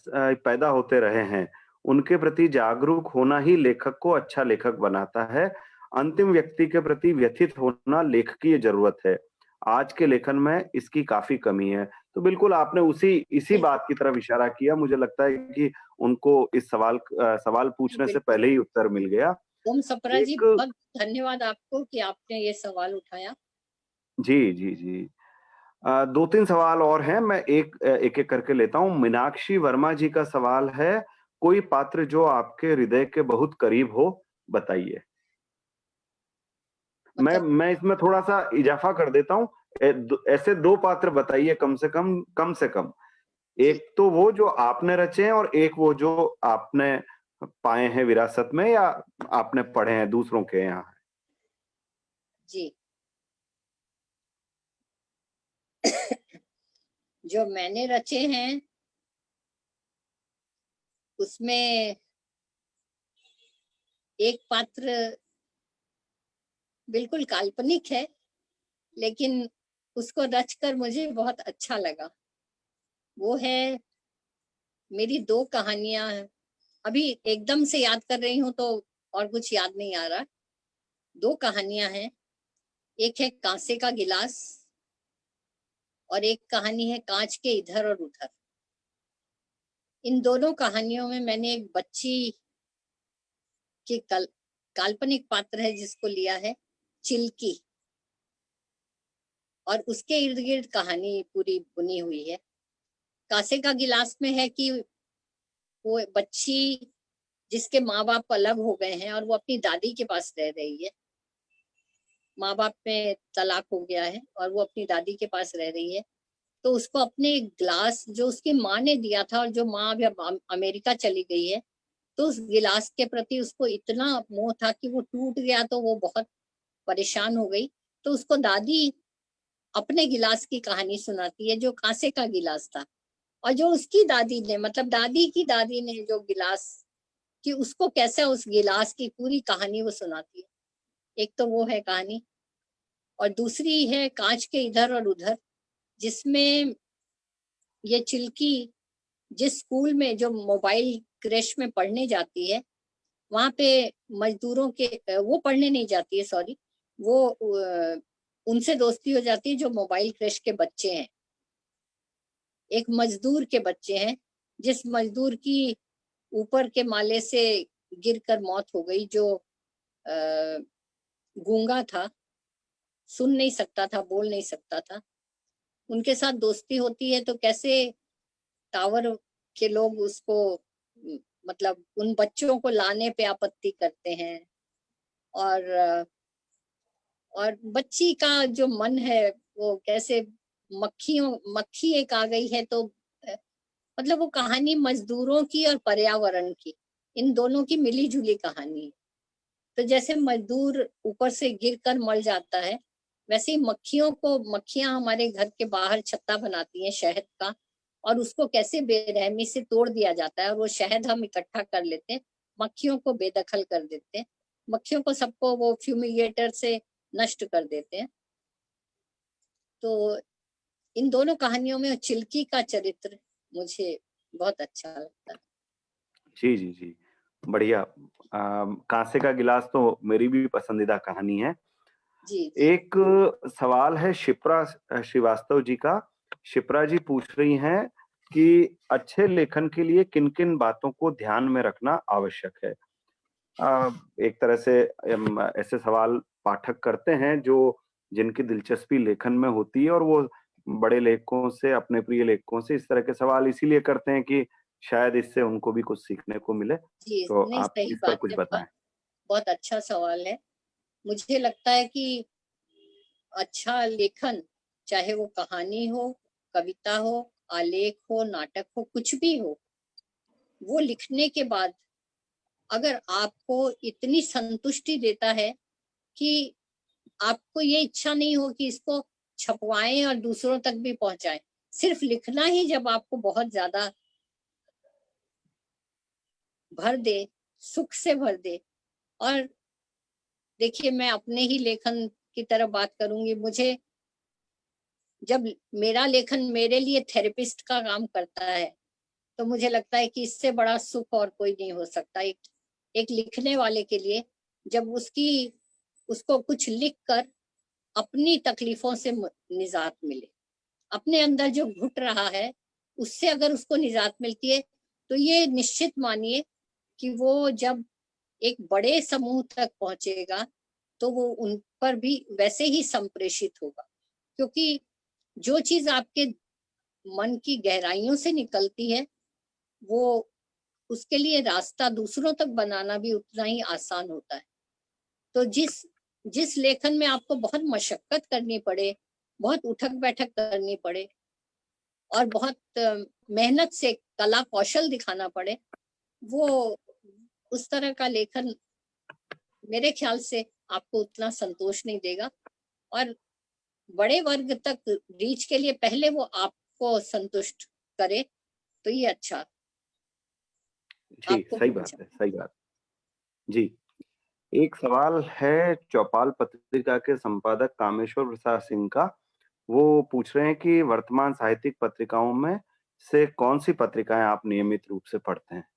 [SPEAKER 1] पैदा होते रहे हैं, उनके प्रति जागरूक होना ही लेखक को अच्छा लेखक बनाता है। अंतिम व्यक्ति के प्रति व्यथित होना लेखकीय ज़रूरत है। आज के लेखन में इसकी काफ़ी कमी है। तो बिल्कुल आपने इसी
[SPEAKER 2] बिल्कुल
[SPEAKER 1] बात की तरफ इशारा किया। मुझे लगता है कि उनको इस सवाल पूछने से
[SPEAKER 2] बिल्कुल।
[SPEAKER 1] पहले ही उत्तर मिल गया।
[SPEAKER 2] ओम सप्रा जी,
[SPEAKER 1] एक
[SPEAKER 2] बहुत धन्यवाद आपको कि आपने ये सवाल उठाया।
[SPEAKER 1] जी, जी, जी। 2-3 सवाल और हैं, मैं एक-एक करके लेता हूँ। मीनाक्षी वर्मा जी का सवाल है, कोई पात्र जो आपके हृदय के बहुत करीब हो, बताइए? मैं
[SPEAKER 2] मतलब
[SPEAKER 1] मैं इसमें थोड़ा-सा इज़ाफ़ा कर देता हूँ। ऐसे 2 पात्र बताइए कम से कम।
[SPEAKER 2] जी,
[SPEAKER 1] एक तो वो जो आपने रचे हैं और एक वो जो आपने पाए हैं विरासत में या आपने पढ़े हैं दूसरों के यहाँ।
[SPEAKER 2] जी। जो मैंने रचे हैं उसमें एक पात्र बिल्कुल काल्पनिक है, लेकिन उसको रचकर मुझे बहुत अच्छा लगा। वो है, मेरी 2 कहानियाँ अभी एकदम से याद कर रही हूँ तो और कुछ याद नहीं आ रहा। 2 कहानियाँ हैं, एक है कांसे का गिलास और एक कहानी है कांच के इधर और उधर। इन दोनों कहानियों में मैंने एक बच्ची की काल्पनिक पात्र है जिसको लिया है चिल्की, और उसके इर्द गिर्द कहानी पूरी बुनी हुई है। कांसे का गिलास में है कि वो बच्ची जिसके माँ बाप अलग हो गए हैं और वो अपनी दादी के पास रह रही है। माँ बाप में तलाक हो गया है और वो अपनी दादी के पास रह रही है। तो उसको अपने ग्लास जो उसकी माँ ने दिया था, और जो माँ अभी अमेरिका चली गई है, तो उस गिलास के प्रति उसको इतना मोह था कि वो टूट गया तो वो बहुत परेशान हो गई तो उसको दादी अपने गिलास की कहानी सुनाती है जो कांसे का गिलास था, और जो उसकी दादी ने मतलब दादी की दादी ने जो गिलास कि उसको कैसे उस गिलास की पूरी कहानी वो सुनाती है। एक तो वो है कहानी, और दूसरी है कांच के इधर और उधर, जिसमें ये चिल्की जिस स्कूल में जो मोबाइल क्रैश में पढ़ने जाती है, वहाँ पे मजदूरों के वो पढ़ने नहीं जाती है, सॉरी, वो उनसे दोस्ती हो जाती है जो मोबाइल क्रैश के बच्चे हैं। एक मजदूर के बच्चे हैं, जिस मजदूर की ऊपर के माले से गिरकर मौत हो गई, जो गूंगा था, सुन नहीं सकता था, बोल नहीं सकता था। उनके साथ दोस्ती होती है तो कैसे टावर के लोग उसको मतलब उन बच्चों को लाने पे आपत्ति करते हैं, और बच्ची का जो मन है वो कैसे मक्खी एक आ गई है तो मतलब वो कहानी मजदूरों की और पर्यावरण की, इन दोनों की मिली जुली कहानी है। तो जैसे मजदूर ऊपर से गिरकर मर जाता है, वैसे ही मक्खियां हमारे घर के बाहर छत्ता बनाती हैं शहद का, और उसको कैसे बेरहमी से तोड़ दिया जाता है, और वो शहद हम इकट्ठा कर लेते हैं, मक्खियों को बेदखल कर देते हैं, मक्खियों को सबको वो फ्यूमिगेटर से नष्ट कर देते हैं। तो इन दोनों कहानियों में चिल्की का चरित्र मुझे बहुत अच्छा लगता है।
[SPEAKER 1] जी, जी, जी। बढ़िया। कांसे का गिलास तो मेरी भी पसंदीदा कहानी है।
[SPEAKER 2] जी जी।
[SPEAKER 1] एक सवाल है शिप्रा श्रीवास्तव जी का। शिप्रा जी पूछ रही हैं कि अच्छे लेखन के लिए किन-किन बातों को ध्यान में रखना आवश्यक है? एक तरह से ऐसे सवाल पाठक करते हैं जो जिनकी दिलचस्पी लेखन में होती है, और वो बड़े लेखकों से, अपने प्रिय लेखकों से इस तरह के सवाल इसीलिए करते हैं कि शायद इससे उनको भी कुछ सीखने को मिले।
[SPEAKER 2] जी,
[SPEAKER 1] तो
[SPEAKER 2] नहीं
[SPEAKER 1] आप
[SPEAKER 2] सही
[SPEAKER 1] इस पर
[SPEAKER 2] बात
[SPEAKER 1] कुछ
[SPEAKER 2] है, बहुत
[SPEAKER 1] बताएँ?
[SPEAKER 2] बहुत अच्छा सवाल है। मुझे लगता है कि अच्छा लेखन, चाहे वो कहानी हो, कविता हो, आलेख हो, नाटक हो, कुछ भी हो, वो लिखने के बाद अगर आपको इतनी संतुष्टि देता है कि आपको ये इच्छा नहीं हो कि इसको छपवाएं और दूसरों तक भी पहुंचाएं, सिर्फ लिखना ही जब आपको बहुत ज्यादा भर दे, सुख से भर दे। और देखिए, मैं अपने ही लेखन की तरफ बात करूंगी। मुझे जब मेरा लेखन मेरे लिए थेरेपिस्ट का काम करता है, तो मुझे लगता है कि इससे बड़ा सुख और कोई नहीं हो सकता। एक लिखने वाले के लिए जब उसको कुछ लिख कर अपनी तकलीफों से निजात मिले, अपने अंदर जो घुट रहा है उससे अगर उसको निजात मिलती है, तो ये निश्चित मानिए कि वो जब एक बड़े समूह तक पहुंचेगा तो वो उन पर भी वैसे ही संप्रेषित होगा, क्योंकि जो चीज आपके मन की गहराइयों से निकलती है, वो उसके लिए रास्ता दूसरों तक बनाना भी उतना ही आसान होता है। तो जिस जिस लेखन में आपको बहुत मशक्कत करनी पड़े, बहुत उठक बैठक करनी पड़े, और बहुत मेहनत से कला कौशल दिखाना पड़े, वो उस तरह का लेखन मेरे ख्याल से आपको उतना संतोष नहीं देगा। और बड़े वर्ग तक रीच के लिए पहले वो आपको संतुष्ट करे, तो ये अच्छा
[SPEAKER 1] जी,
[SPEAKER 2] आपको
[SPEAKER 1] सही
[SPEAKER 2] भी
[SPEAKER 1] बात
[SPEAKER 2] अच्छा।
[SPEAKER 1] है, सही बात। जी। एक सवाल है चौपाल पत्रिका के संपादक कामेश्वर प्रसाद सिंह का। वो पूछ रहे हैं कि वर्तमान साहित्यिक पत्रिकाओं में से कौन-सी पत्रिकाएँ आप नियमित रूप से पढ़ते हैं?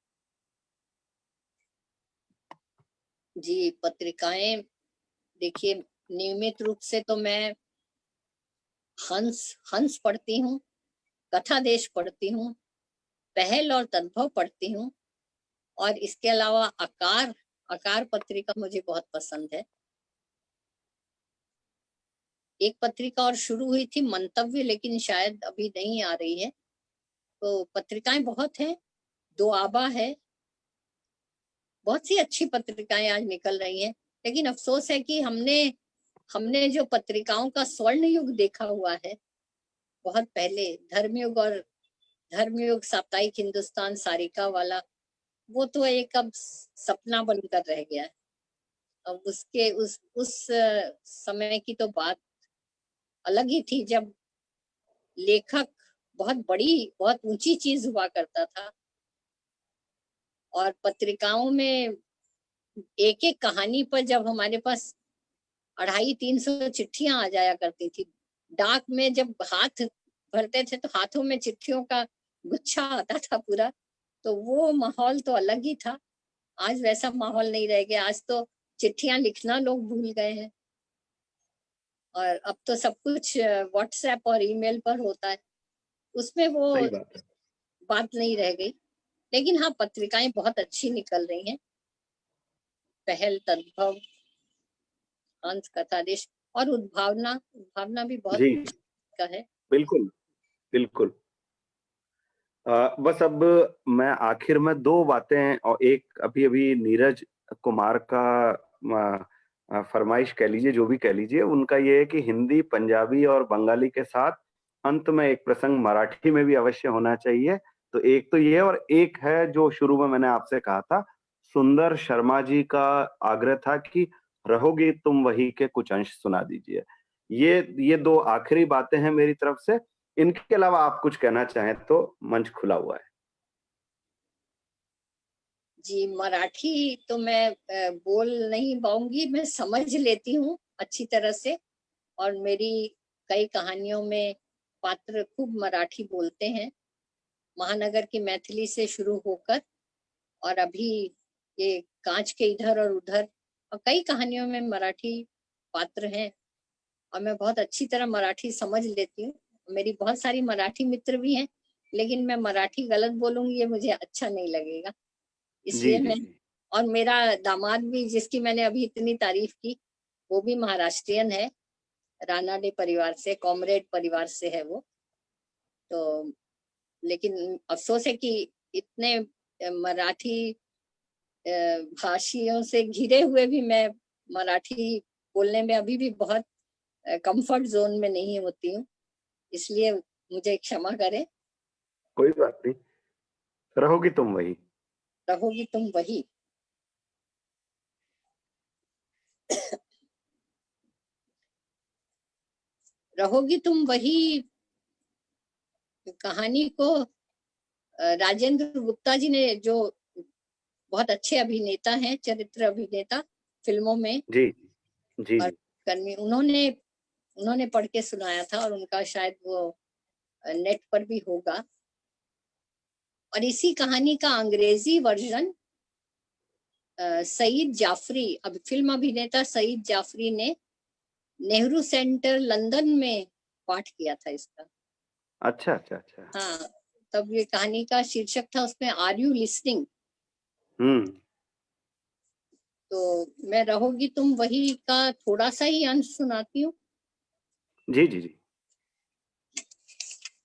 [SPEAKER 2] जी, पत्रिकाएं, देखिए, नियमित रूप से तो मैं हंस हंस पढ़ती हूँ, कथा देश पढ़ती हूँ, पहल और तद्भव पढ़ती हूँ, और इसके अलावा आकार आकार पत्रिका मुझे बहुत पसंद है। एक पत्रिका और शुरू हुई थी मंतव्य, लेकिन शायद अभी नहीं आ रही है। तो पत्रिकाएं बहुत हैं, दो आबा है, बहुत सी अच्छी पत्रिकाएं आज निकल रही हैं। लेकिन अफसोस है कि हमने हमने जो पत्रिकाओं का स्वर्ण युग देखा हुआ है बहुत पहले, धर्मयुग, साप्ताहिक हिंदुस्तान, सारिका वाला, वो तो एक अब सपना बनकर रह गया है। अब उसके उस समय की तो बात अलग ही थी, जब लेखक बहुत बड़ी, बहुत ऊंची चीज हुआ करता था, और पत्रिकाओं में एक एक कहानी पर जब हमारे पास 250-300 चिट्ठियां आ जाया करती थी, डाक में जब हाथ भरते थे तो हाथों में चिट्ठियों का गुच्छा आता था पूरा, तो वो माहौल तो अलग ही था। आज वैसा माहौल नहीं रह गया, आज तो चिट्ठियां लिखना लोग भूल गए हैं, और अब तो सब कुछ व्हाट्सएप और ईमेल पर होता है, उसमें वो
[SPEAKER 1] सही बात है।
[SPEAKER 2] बात नहीं रह गई। लेकिन हाँ, पत्रिकाएं बहुत अच्छी निकल रही हैं, पहल, तद्भव, अंश, कथादेश और उद्भावना। उद्भावना भी बहुत
[SPEAKER 1] जी,
[SPEAKER 2] का है।
[SPEAKER 1] बिल्कुल, बिल्कुल। बस अब मैं आखिर में 2 बातें, और एक अभी-अभी नीरज कुमार का फरमाइश कह लीजिए, जो भी कह लीजिए, उनका ये है कि हिंदी, पंजाबी और बंगाली के साथ अंत में एक प्रसंग मराठी में भी अवश्य होना चाहिए। तो एक तो ये है, और एक है जो शुरू में मैंने आपसे कहा था, सुंदर शर्मा जी का आग्रह था कि रहोगी तुम वही के कुछ अंश सुना दीजिए। ये 2 आखिरी बातें हैं मेरी तरफ से। इनके अलावा आप कुछ कहना चाहें तो मंच खुला हुआ है।
[SPEAKER 2] जी, मराठी तो मैं बोल नहीं पाऊंगी, मैं समझ लेती हूँ अच्छी तरह से, और मेरी कई कहानियों में पात्र खूब मराठी बोलते हैं। महानगर की मैथिली से शुरू होकर, और अभी ये कांच के इधर और उधर, और कई कहानियों में मराठी पात्र हैं, और मैं बहुत अच्छी तरह मराठी समझ लेती हूँ। मेरी बहुत सारी मराठी मित्र भी हैं, लेकिन मैं मराठी गलत बोलूंगी ये मुझे अच्छा नहीं लगेगा,
[SPEAKER 1] जी,
[SPEAKER 2] इसलिए
[SPEAKER 1] जी,
[SPEAKER 2] मैं।
[SPEAKER 1] जी।
[SPEAKER 2] और मेरा दामाद भी, जिसकी मैंने अभी इतनी तारीफ की, वो भी महाराष्ट्रियन है, रानाडे परिवार से, कॉमरेड परिवार से है वो। तो लेकिन अफसोस है कि इतने मराठी भाषियों से घिरे हुए भी मैं मराठी बोलने में अभी भी बहुत कंफर्ट जोन में नहीं होती हूँ, इसलिए मुझे क्षमा करें।
[SPEAKER 1] कोई बात नहीं, रहोगी तुम वही।
[SPEAKER 2] रहोगी तुम वही। रहोगी तुम वही कहानी को राजेंद्र गुप्ता जी ने, जो बहुत अच्छे अभिनेता हैं, चरित्र अभिनेता फिल्मों में
[SPEAKER 1] जी, जी,
[SPEAKER 2] और
[SPEAKER 1] जी।
[SPEAKER 2] कर्मी, उन्होंने उन्होंने पढ़ के सुनाया था, और उनका शायद वो नेट पर भी होगा। और इसी कहानी का अंग्रेजी वर्जन सईद जाफरी, अब फिल्म अभिनेता सईद जाफरी ने नेहरू सेंटर लंदन में पाठ किया था इसका।
[SPEAKER 1] अच्छा, अच्छा, अच्छा।
[SPEAKER 2] हाँ, तब ये कहानी का शीर्षक था उसमें, आर यू लिसनिंग।
[SPEAKER 1] हुँ।
[SPEAKER 2] तो मैं रहोगी तुम वही का थोड़ा सा ही अंश सुनाती हूँ।
[SPEAKER 1] जी, जी, जी।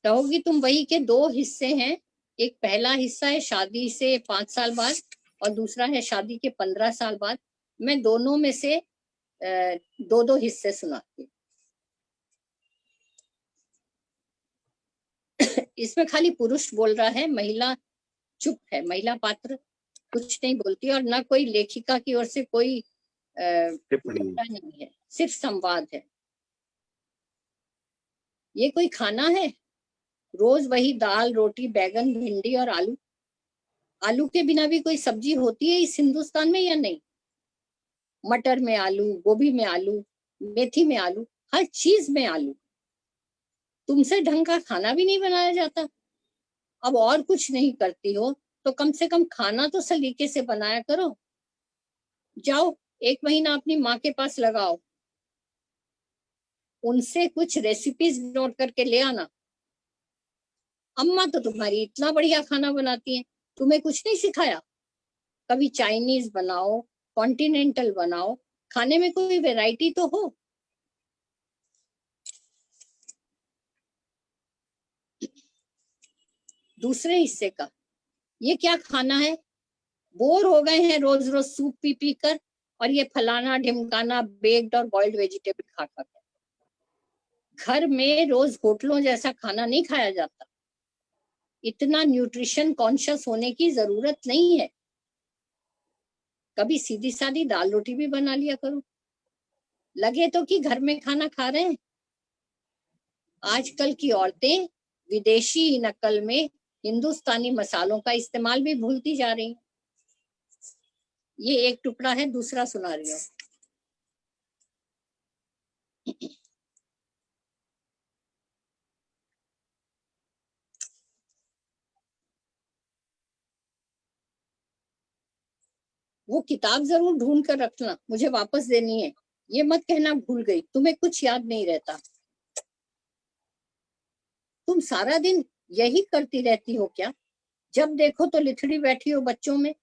[SPEAKER 2] रहोगी तुम वही के 2 हिस्से हैं। एक पहला हिस्सा है शादी से 5 साल बाद, और दूसरा है शादी के 15 साल बाद। मैं दोनों में से 2-2 हिस्से सुनाती हूँ। इसमें खाली पुरुष बोल रहा है, महिला चुप है, महिला पात्र कुछ नहीं बोलती, और ना कोई लेखिका की ओर से कोई
[SPEAKER 1] टिप्पणी।
[SPEAKER 2] टिप्पणी नहीं है, सिर्फ संवाद है। ये कोई खाना है? रोज वही दाल रोटी बैगन भिंडी और आलू। आलू के बिना भी कोई सब्जी होती है इस हिंदुस्तान में या नहीं? मटर में आलू, गोभी में आलू, मेथी में आलू, हर चीज में आलू। तुमसे ढंग का खाना भी नहीं बनाया जाता। अब और कुछ नहीं करती हो तो कम से कम खाना तो सलीके से बनाया करो। जाओ, 1 महीना अपनी माँ के पास लगाओ, उनसे कुछ रेसिपीज नोट करके ले आना। अम्मा तो तुम्हारी इतना बढ़िया खाना बनाती है, तुम्हें कुछ नहीं सिखाया? कभी चाइनीज बनाओ, कॉन्टिनेंटल बनाओ, खाने में कोई वैरायटी तो हो। दूसरे हिस्से का, ये क्या खाना है? बोर हो गए हैं रोज रोज सूप पी पी कर, और ये फलाना ढिमकाना बेक्ड और बॉइल्ड वेजिटेबल खा खा कर। घर में रोज होटलों जैसा खाना नहीं खाया जाता। इतना न्यूट्रिशन कॉन्शियस होने की जरूरत नहीं है। कभी सीधी सादी दाल रोटी भी बना लिया करो, लगे तो कि घर में खाना खा रहे हैं। आजकल की औरतें विदेशी नकल में हिंदुस्तानी मसालों का इस्तेमाल भी भूलती जा रही हैं। ये एक टुकड़ा है, दूसरा सुना रही हूँ। वो किताब जरूर ढूंढ कर रखना, मुझे वापस देनी है। ये मत कहना भूल गई, तुम्हें कुछ याद नहीं रहता। तुम सारा दिन यही करती रहती हो क्या? जब देखो तो लिथड़ी बैठी हो बच्चों में।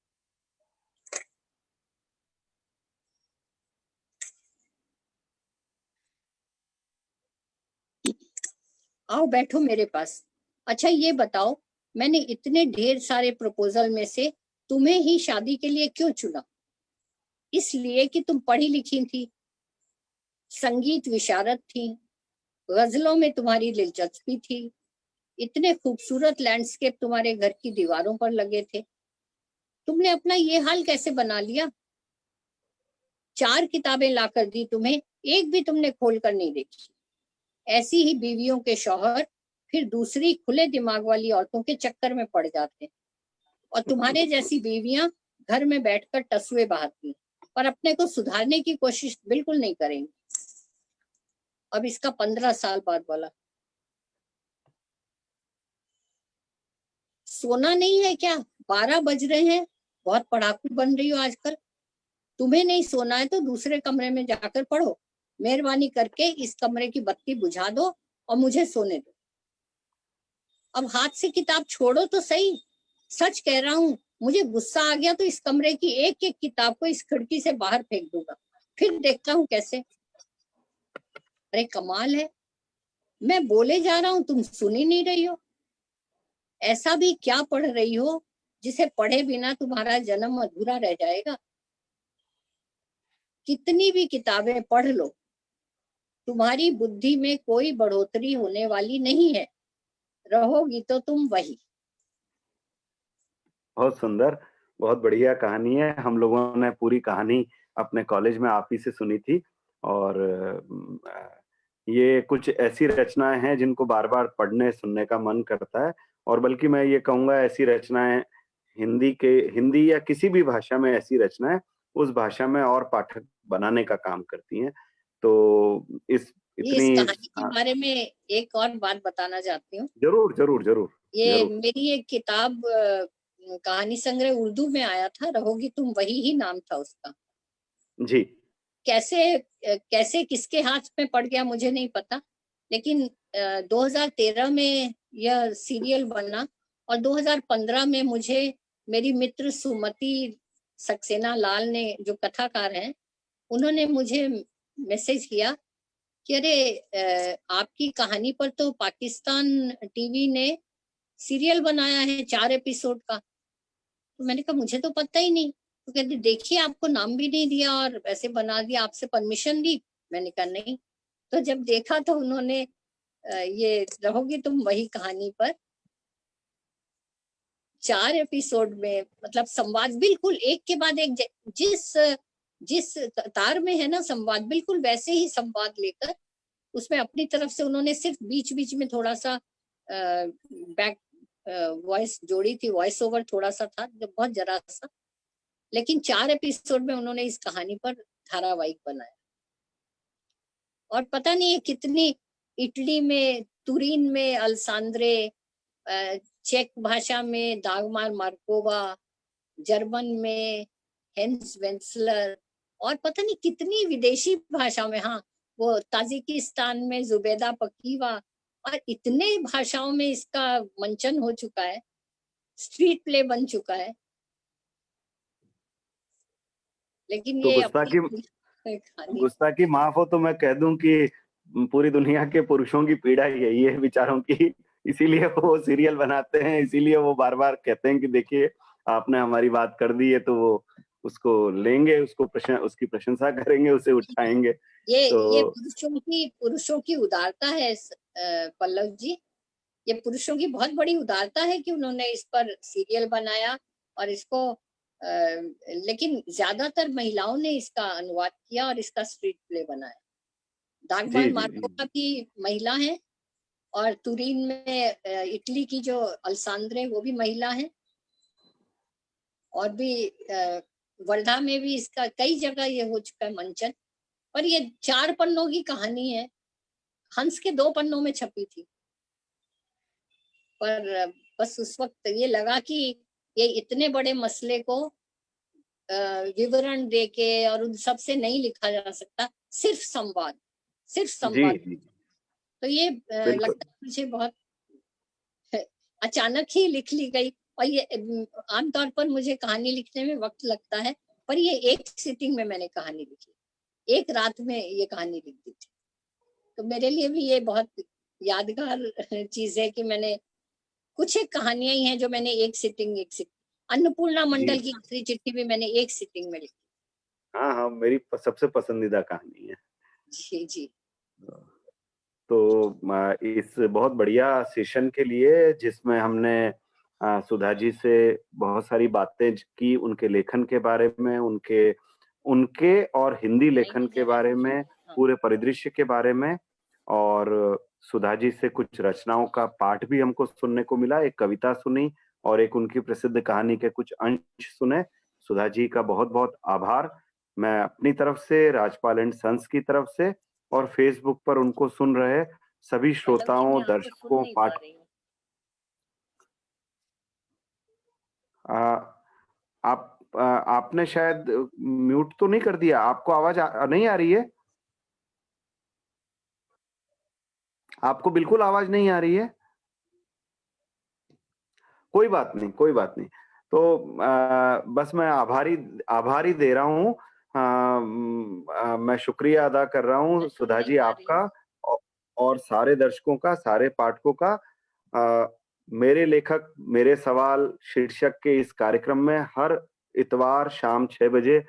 [SPEAKER 2] आओ बैठो मेरे पास। अच्छा ये बताओ, मैंने इतने ढेर सारे प्रपोजल में से तुम्हें ही शादी के लिए क्यों चुना? इसलिए कि तुम पढ़ी लिखी थी, संगीत विशारद थी, गजलों में तुम्हारी दिलचस्पी थी, इतने खूबसूरत लैंडस्केप तुम्हारे घर की दीवारों पर लगे थे। तुमने अपना ये हाल कैसे बना लिया? 4 किताबें लाकर दी तुम्हें, एक भी तुमने खोल कर नहीं देखी। ऐसी ही बीवियों के शौहर फिर दूसरी खुले दिमाग वाली औरतों के चक्कर में पड़ जाते हैं, और तुम्हारे जैसी बीवियां घर में बैठकर टसुए बहाती पर अपने को सुधारने की कोशिश बिल्कुल नहीं करेंगी। अब इसका 15 साल बाद वाला। सोना नहीं है क्या? 12 बज रहे हैं, बहुत पढ़ाकू बन रही हो आजकल। तुम्हें नहीं सोना है तो दूसरे कमरे में जाकर पढ़ो। मेहरबानी करके इस कमरे की बत्ती बुझा दो और मुझे सोने दो। अब हाथ से किताब छोड़ो तो सही। सच कह रहा हूँ, मुझे गुस्सा आ गया तो इस कमरे की एक एक किताब को इस खिड़की से बाहर फेंक दूंगा, फिर देखता हूँ कैसे। अरे कमाल है, मैं बोले जा रहा हूँ, तुम सुन ही नहीं रही हो। ऐसा भी क्या पढ़ रही हो जिसे पढ़े बिना तुम्हारा जन्म अधूरा रह जाएगा? कितनी भी किताबें पढ़ लो, तुम्हारी बुद्धि में कोई बढ़ोतरी होने वाली नहीं है। रहोगी तो तुम वही।
[SPEAKER 1] बहुत सुंदर, बहुत बढ़िया कहानी है। हम लोगों ने पूरी कहानी अपने कॉलेज में आप ही से सुनी थी। और ये कुछ ऐसी रचनाएं हैं जिनको बार-बार पढ़ने सुनने का मन करता है। और बल्कि मैं ये कहूँगा, ऐसी रचनाएं हिंदी या किसी भी भाषा में ऐसी रचनाएं उस भाषा में और पाठक बनाने का काम करती हैं। तो
[SPEAKER 2] इस
[SPEAKER 1] इतनी
[SPEAKER 2] कहानी के बारे में एक और बात बताना चाहती हूँ।
[SPEAKER 1] जरूर जरूर जरूर
[SPEAKER 2] ये
[SPEAKER 1] जरूर।
[SPEAKER 2] मेरी एक किताब, कहानी संग्रह उर्दू में आया था, रहोगी तुम वही ही नाम था उसका।
[SPEAKER 1] जी।
[SPEAKER 2] कैसे किसके हाथ में पड़ गया मुझे नहीं पता, लेकिन 2013 में यह सीरियल बना और 2015 में मुझे मेरी मित्र सुमति सक्सेना लाल ने, जो कथाकार हैं, उन्होंने मुझे मैसेज किया कि अरे आपकी कहानी पर तो पाकिस्तान टीवी ने सीरियल बनाया है 4 एपिसोड का। तो मैंने कहा मुझे तो पता ही नहीं। तो कहते देखिए, आपको नाम भी नहीं दिया और ऐसे बना दिया, आपसे परमिशन ली? मैंने कहा नहीं। तो जब देखा तो उन्होंने ये रहोगी तुम वही कहानी पर 4 एपिसोड में, मतलब संवाद बिल्कुल एक के बाद एक, जिस जिस तार में है ना संवाद, बिल्कुल वैसे ही संवाद लेकर उसमें अपनी तरफ से उन्होंने सिर्फ बीच बीच में थोड़ा सा बैक वॉइस जोड़ी थी, वॉइस ओवर थोड़ा सा था जो बहुत जरा सा, लेकिन 4 एपिसोड में उन्होंने इस कहानी पर धारावाहिक बनाया। और पता नहीं कितनी, इटली में तुरीन में अल्सांद्रे, चेक भाषा में दागमार मार्कोवा, जर्मन में हेंस वेंसलर, और पता नहीं कितनी विदेशी भाषा में, हाँ वो ताजिकिस्तान में जुबेदा पकीवा, और इतने भाषाओं में इसका मंचन हो चुका है, स्ट्रीट प्ले बन चुका है। लेकिन
[SPEAKER 1] तो
[SPEAKER 2] ये अपनी कहानी।
[SPEAKER 1] गुस्ताखी माफ हो तो मैं कह दूं कि पूरी दुनिया के पुरुषों की पीड़ा यही है बेचारों की। इसीलिए वो सीरियल बनाते हैं, इसीलिए वो बार बार कहते हैं कि देखिए आपने हमारी बात कर दी है, तो वो उसको लेंगे, उसकी प्रशंसा करेंगे, उसे उठाएंगे।
[SPEAKER 2] ये
[SPEAKER 1] तो
[SPEAKER 2] पुरुषों की उदारता है पल्लव जी। ये पुरुषों की बहुत बड़ी उदारता है कि उन्होंने इस पर सीरियल बनाया और इसको लेकिन ज्यादातर महिलाओं ने इसका अनुवाद किया और इसका स्ट्रीट प्ले बनाया।
[SPEAKER 1] जी
[SPEAKER 2] दागबार
[SPEAKER 1] जी जी
[SPEAKER 2] मार्कोवा भी महिला है, और तुरीन में इटली की जो अल्सांद्रे वो भी महिला है, और भी वर्धा में भी इसका कई जगह ये हो चुका है मंचन। पर ये 4 पन्नों की कहानी है, हंस के 2 पन्नों में छपी थी। पर बस उस वक्त ये लगा कि ये इतने बड़े मसले को विवरण देके और उन सब से नहीं लिखा जा सकता, सिर्फ
[SPEAKER 1] जी
[SPEAKER 2] संवाद।
[SPEAKER 1] जी
[SPEAKER 2] तो ये
[SPEAKER 1] बिल्कुल।
[SPEAKER 2] लगता है मुझे बहुत अचानक ही लिख ली गई। और ये आमतौर पर मुझे कहानी लिखने में वक्त लगता है, पर ये एक सिटिंग में मैंने कहानी लिखी, एक रात में ये कहानी लिख दी थी। तो मेरे लिए भी ये बहुत यादगार चीज है कि मैंने कुछ एक कहानियां ही हैं जो मैंने एक सिटिंग अन्नपूर्णा
[SPEAKER 1] जी
[SPEAKER 2] मंडल की आखिरी चिट्ठी भी मैंने एक सिटिंग में लिखी।
[SPEAKER 1] हाँ हाँ, मेरी सबसे पसंदीदा कहानी है।
[SPEAKER 2] जी जी।
[SPEAKER 1] तो इस बहुत बढ़िया सेशन के लिए जिसमें हमने सुधा जी से बहुत सारी बातें की, उनके लेखन के बारे में, उनके उनके और हिंदी लेखन के बारे में,
[SPEAKER 2] हाँ,
[SPEAKER 1] पूरे परिदृश्य के बारे में, और सुधा जी से कुछ रचनाओं का पाठ भी हमको सुनने को मिला। एक कविता सुनी और एक उनकी प्रसिद्ध कहानी के कुछ अंश सुने। सुधा जी का बहुत-बहुत आभार। मैं अपनी तरफ से, राजपाल एंड सन्स की तरफ से, और फेसबुक पर उनको सुन रहे सभी
[SPEAKER 2] पल्लव जी,
[SPEAKER 1] श्रोताओं,
[SPEAKER 2] मैं आपको सुन
[SPEAKER 1] दर्शकों,
[SPEAKER 2] नहीं पा रही हूँ।
[SPEAKER 1] आ, आपने शायद म्यूट तो नहीं कर दिया? आपको आवाज नहीं आ रही है? आपको बिल्कुल आवाज नहीं आ रही है? कोई बात नहीं, कोई बात नहीं। तो बस मैं आभारी आभारी दे रहा हूँ। मैं शुक्रिया अदा कर रहा
[SPEAKER 2] मैं
[SPEAKER 1] हूँ
[SPEAKER 2] सुन
[SPEAKER 1] सुधा
[SPEAKER 2] नहीं
[SPEAKER 1] जी
[SPEAKER 2] पा रही
[SPEAKER 1] आपका,
[SPEAKER 2] हूँ।
[SPEAKER 1] औ और सारे दर्शकों का, सारे पाठकों का। मेरे लेखक, मेरे सवाल शीर्षक के इस कार्यक्रम में हर इतवार शाम 6 बजे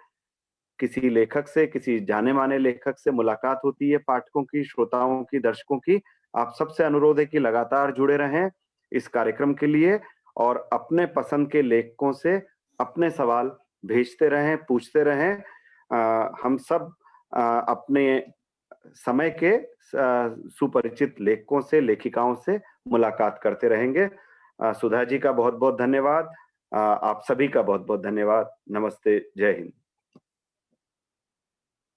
[SPEAKER 1] किसी लेखक से, किसी जाने-माने लेखक से मुलाकात होती है, पाठकों की, श्रोताओं की, दर्शकों की। आप सबसे अनुरोध है कि लगातार जुड़े रहें इस कार्यक्रम के लिए, और अपने पसंद के लेखकों से अपने सवाल भेजते रहें, पूछते रहें। हम सब अपने समय के सुपरिचित लेखकों से, लेखिकाओं से मुलाकात करते रहेंगे। सुधा जी का बहुत-बहुत धन्यवाद। आप सभी का बहुत-बहुत धन्यवाद। नमस्ते, जय हिंद।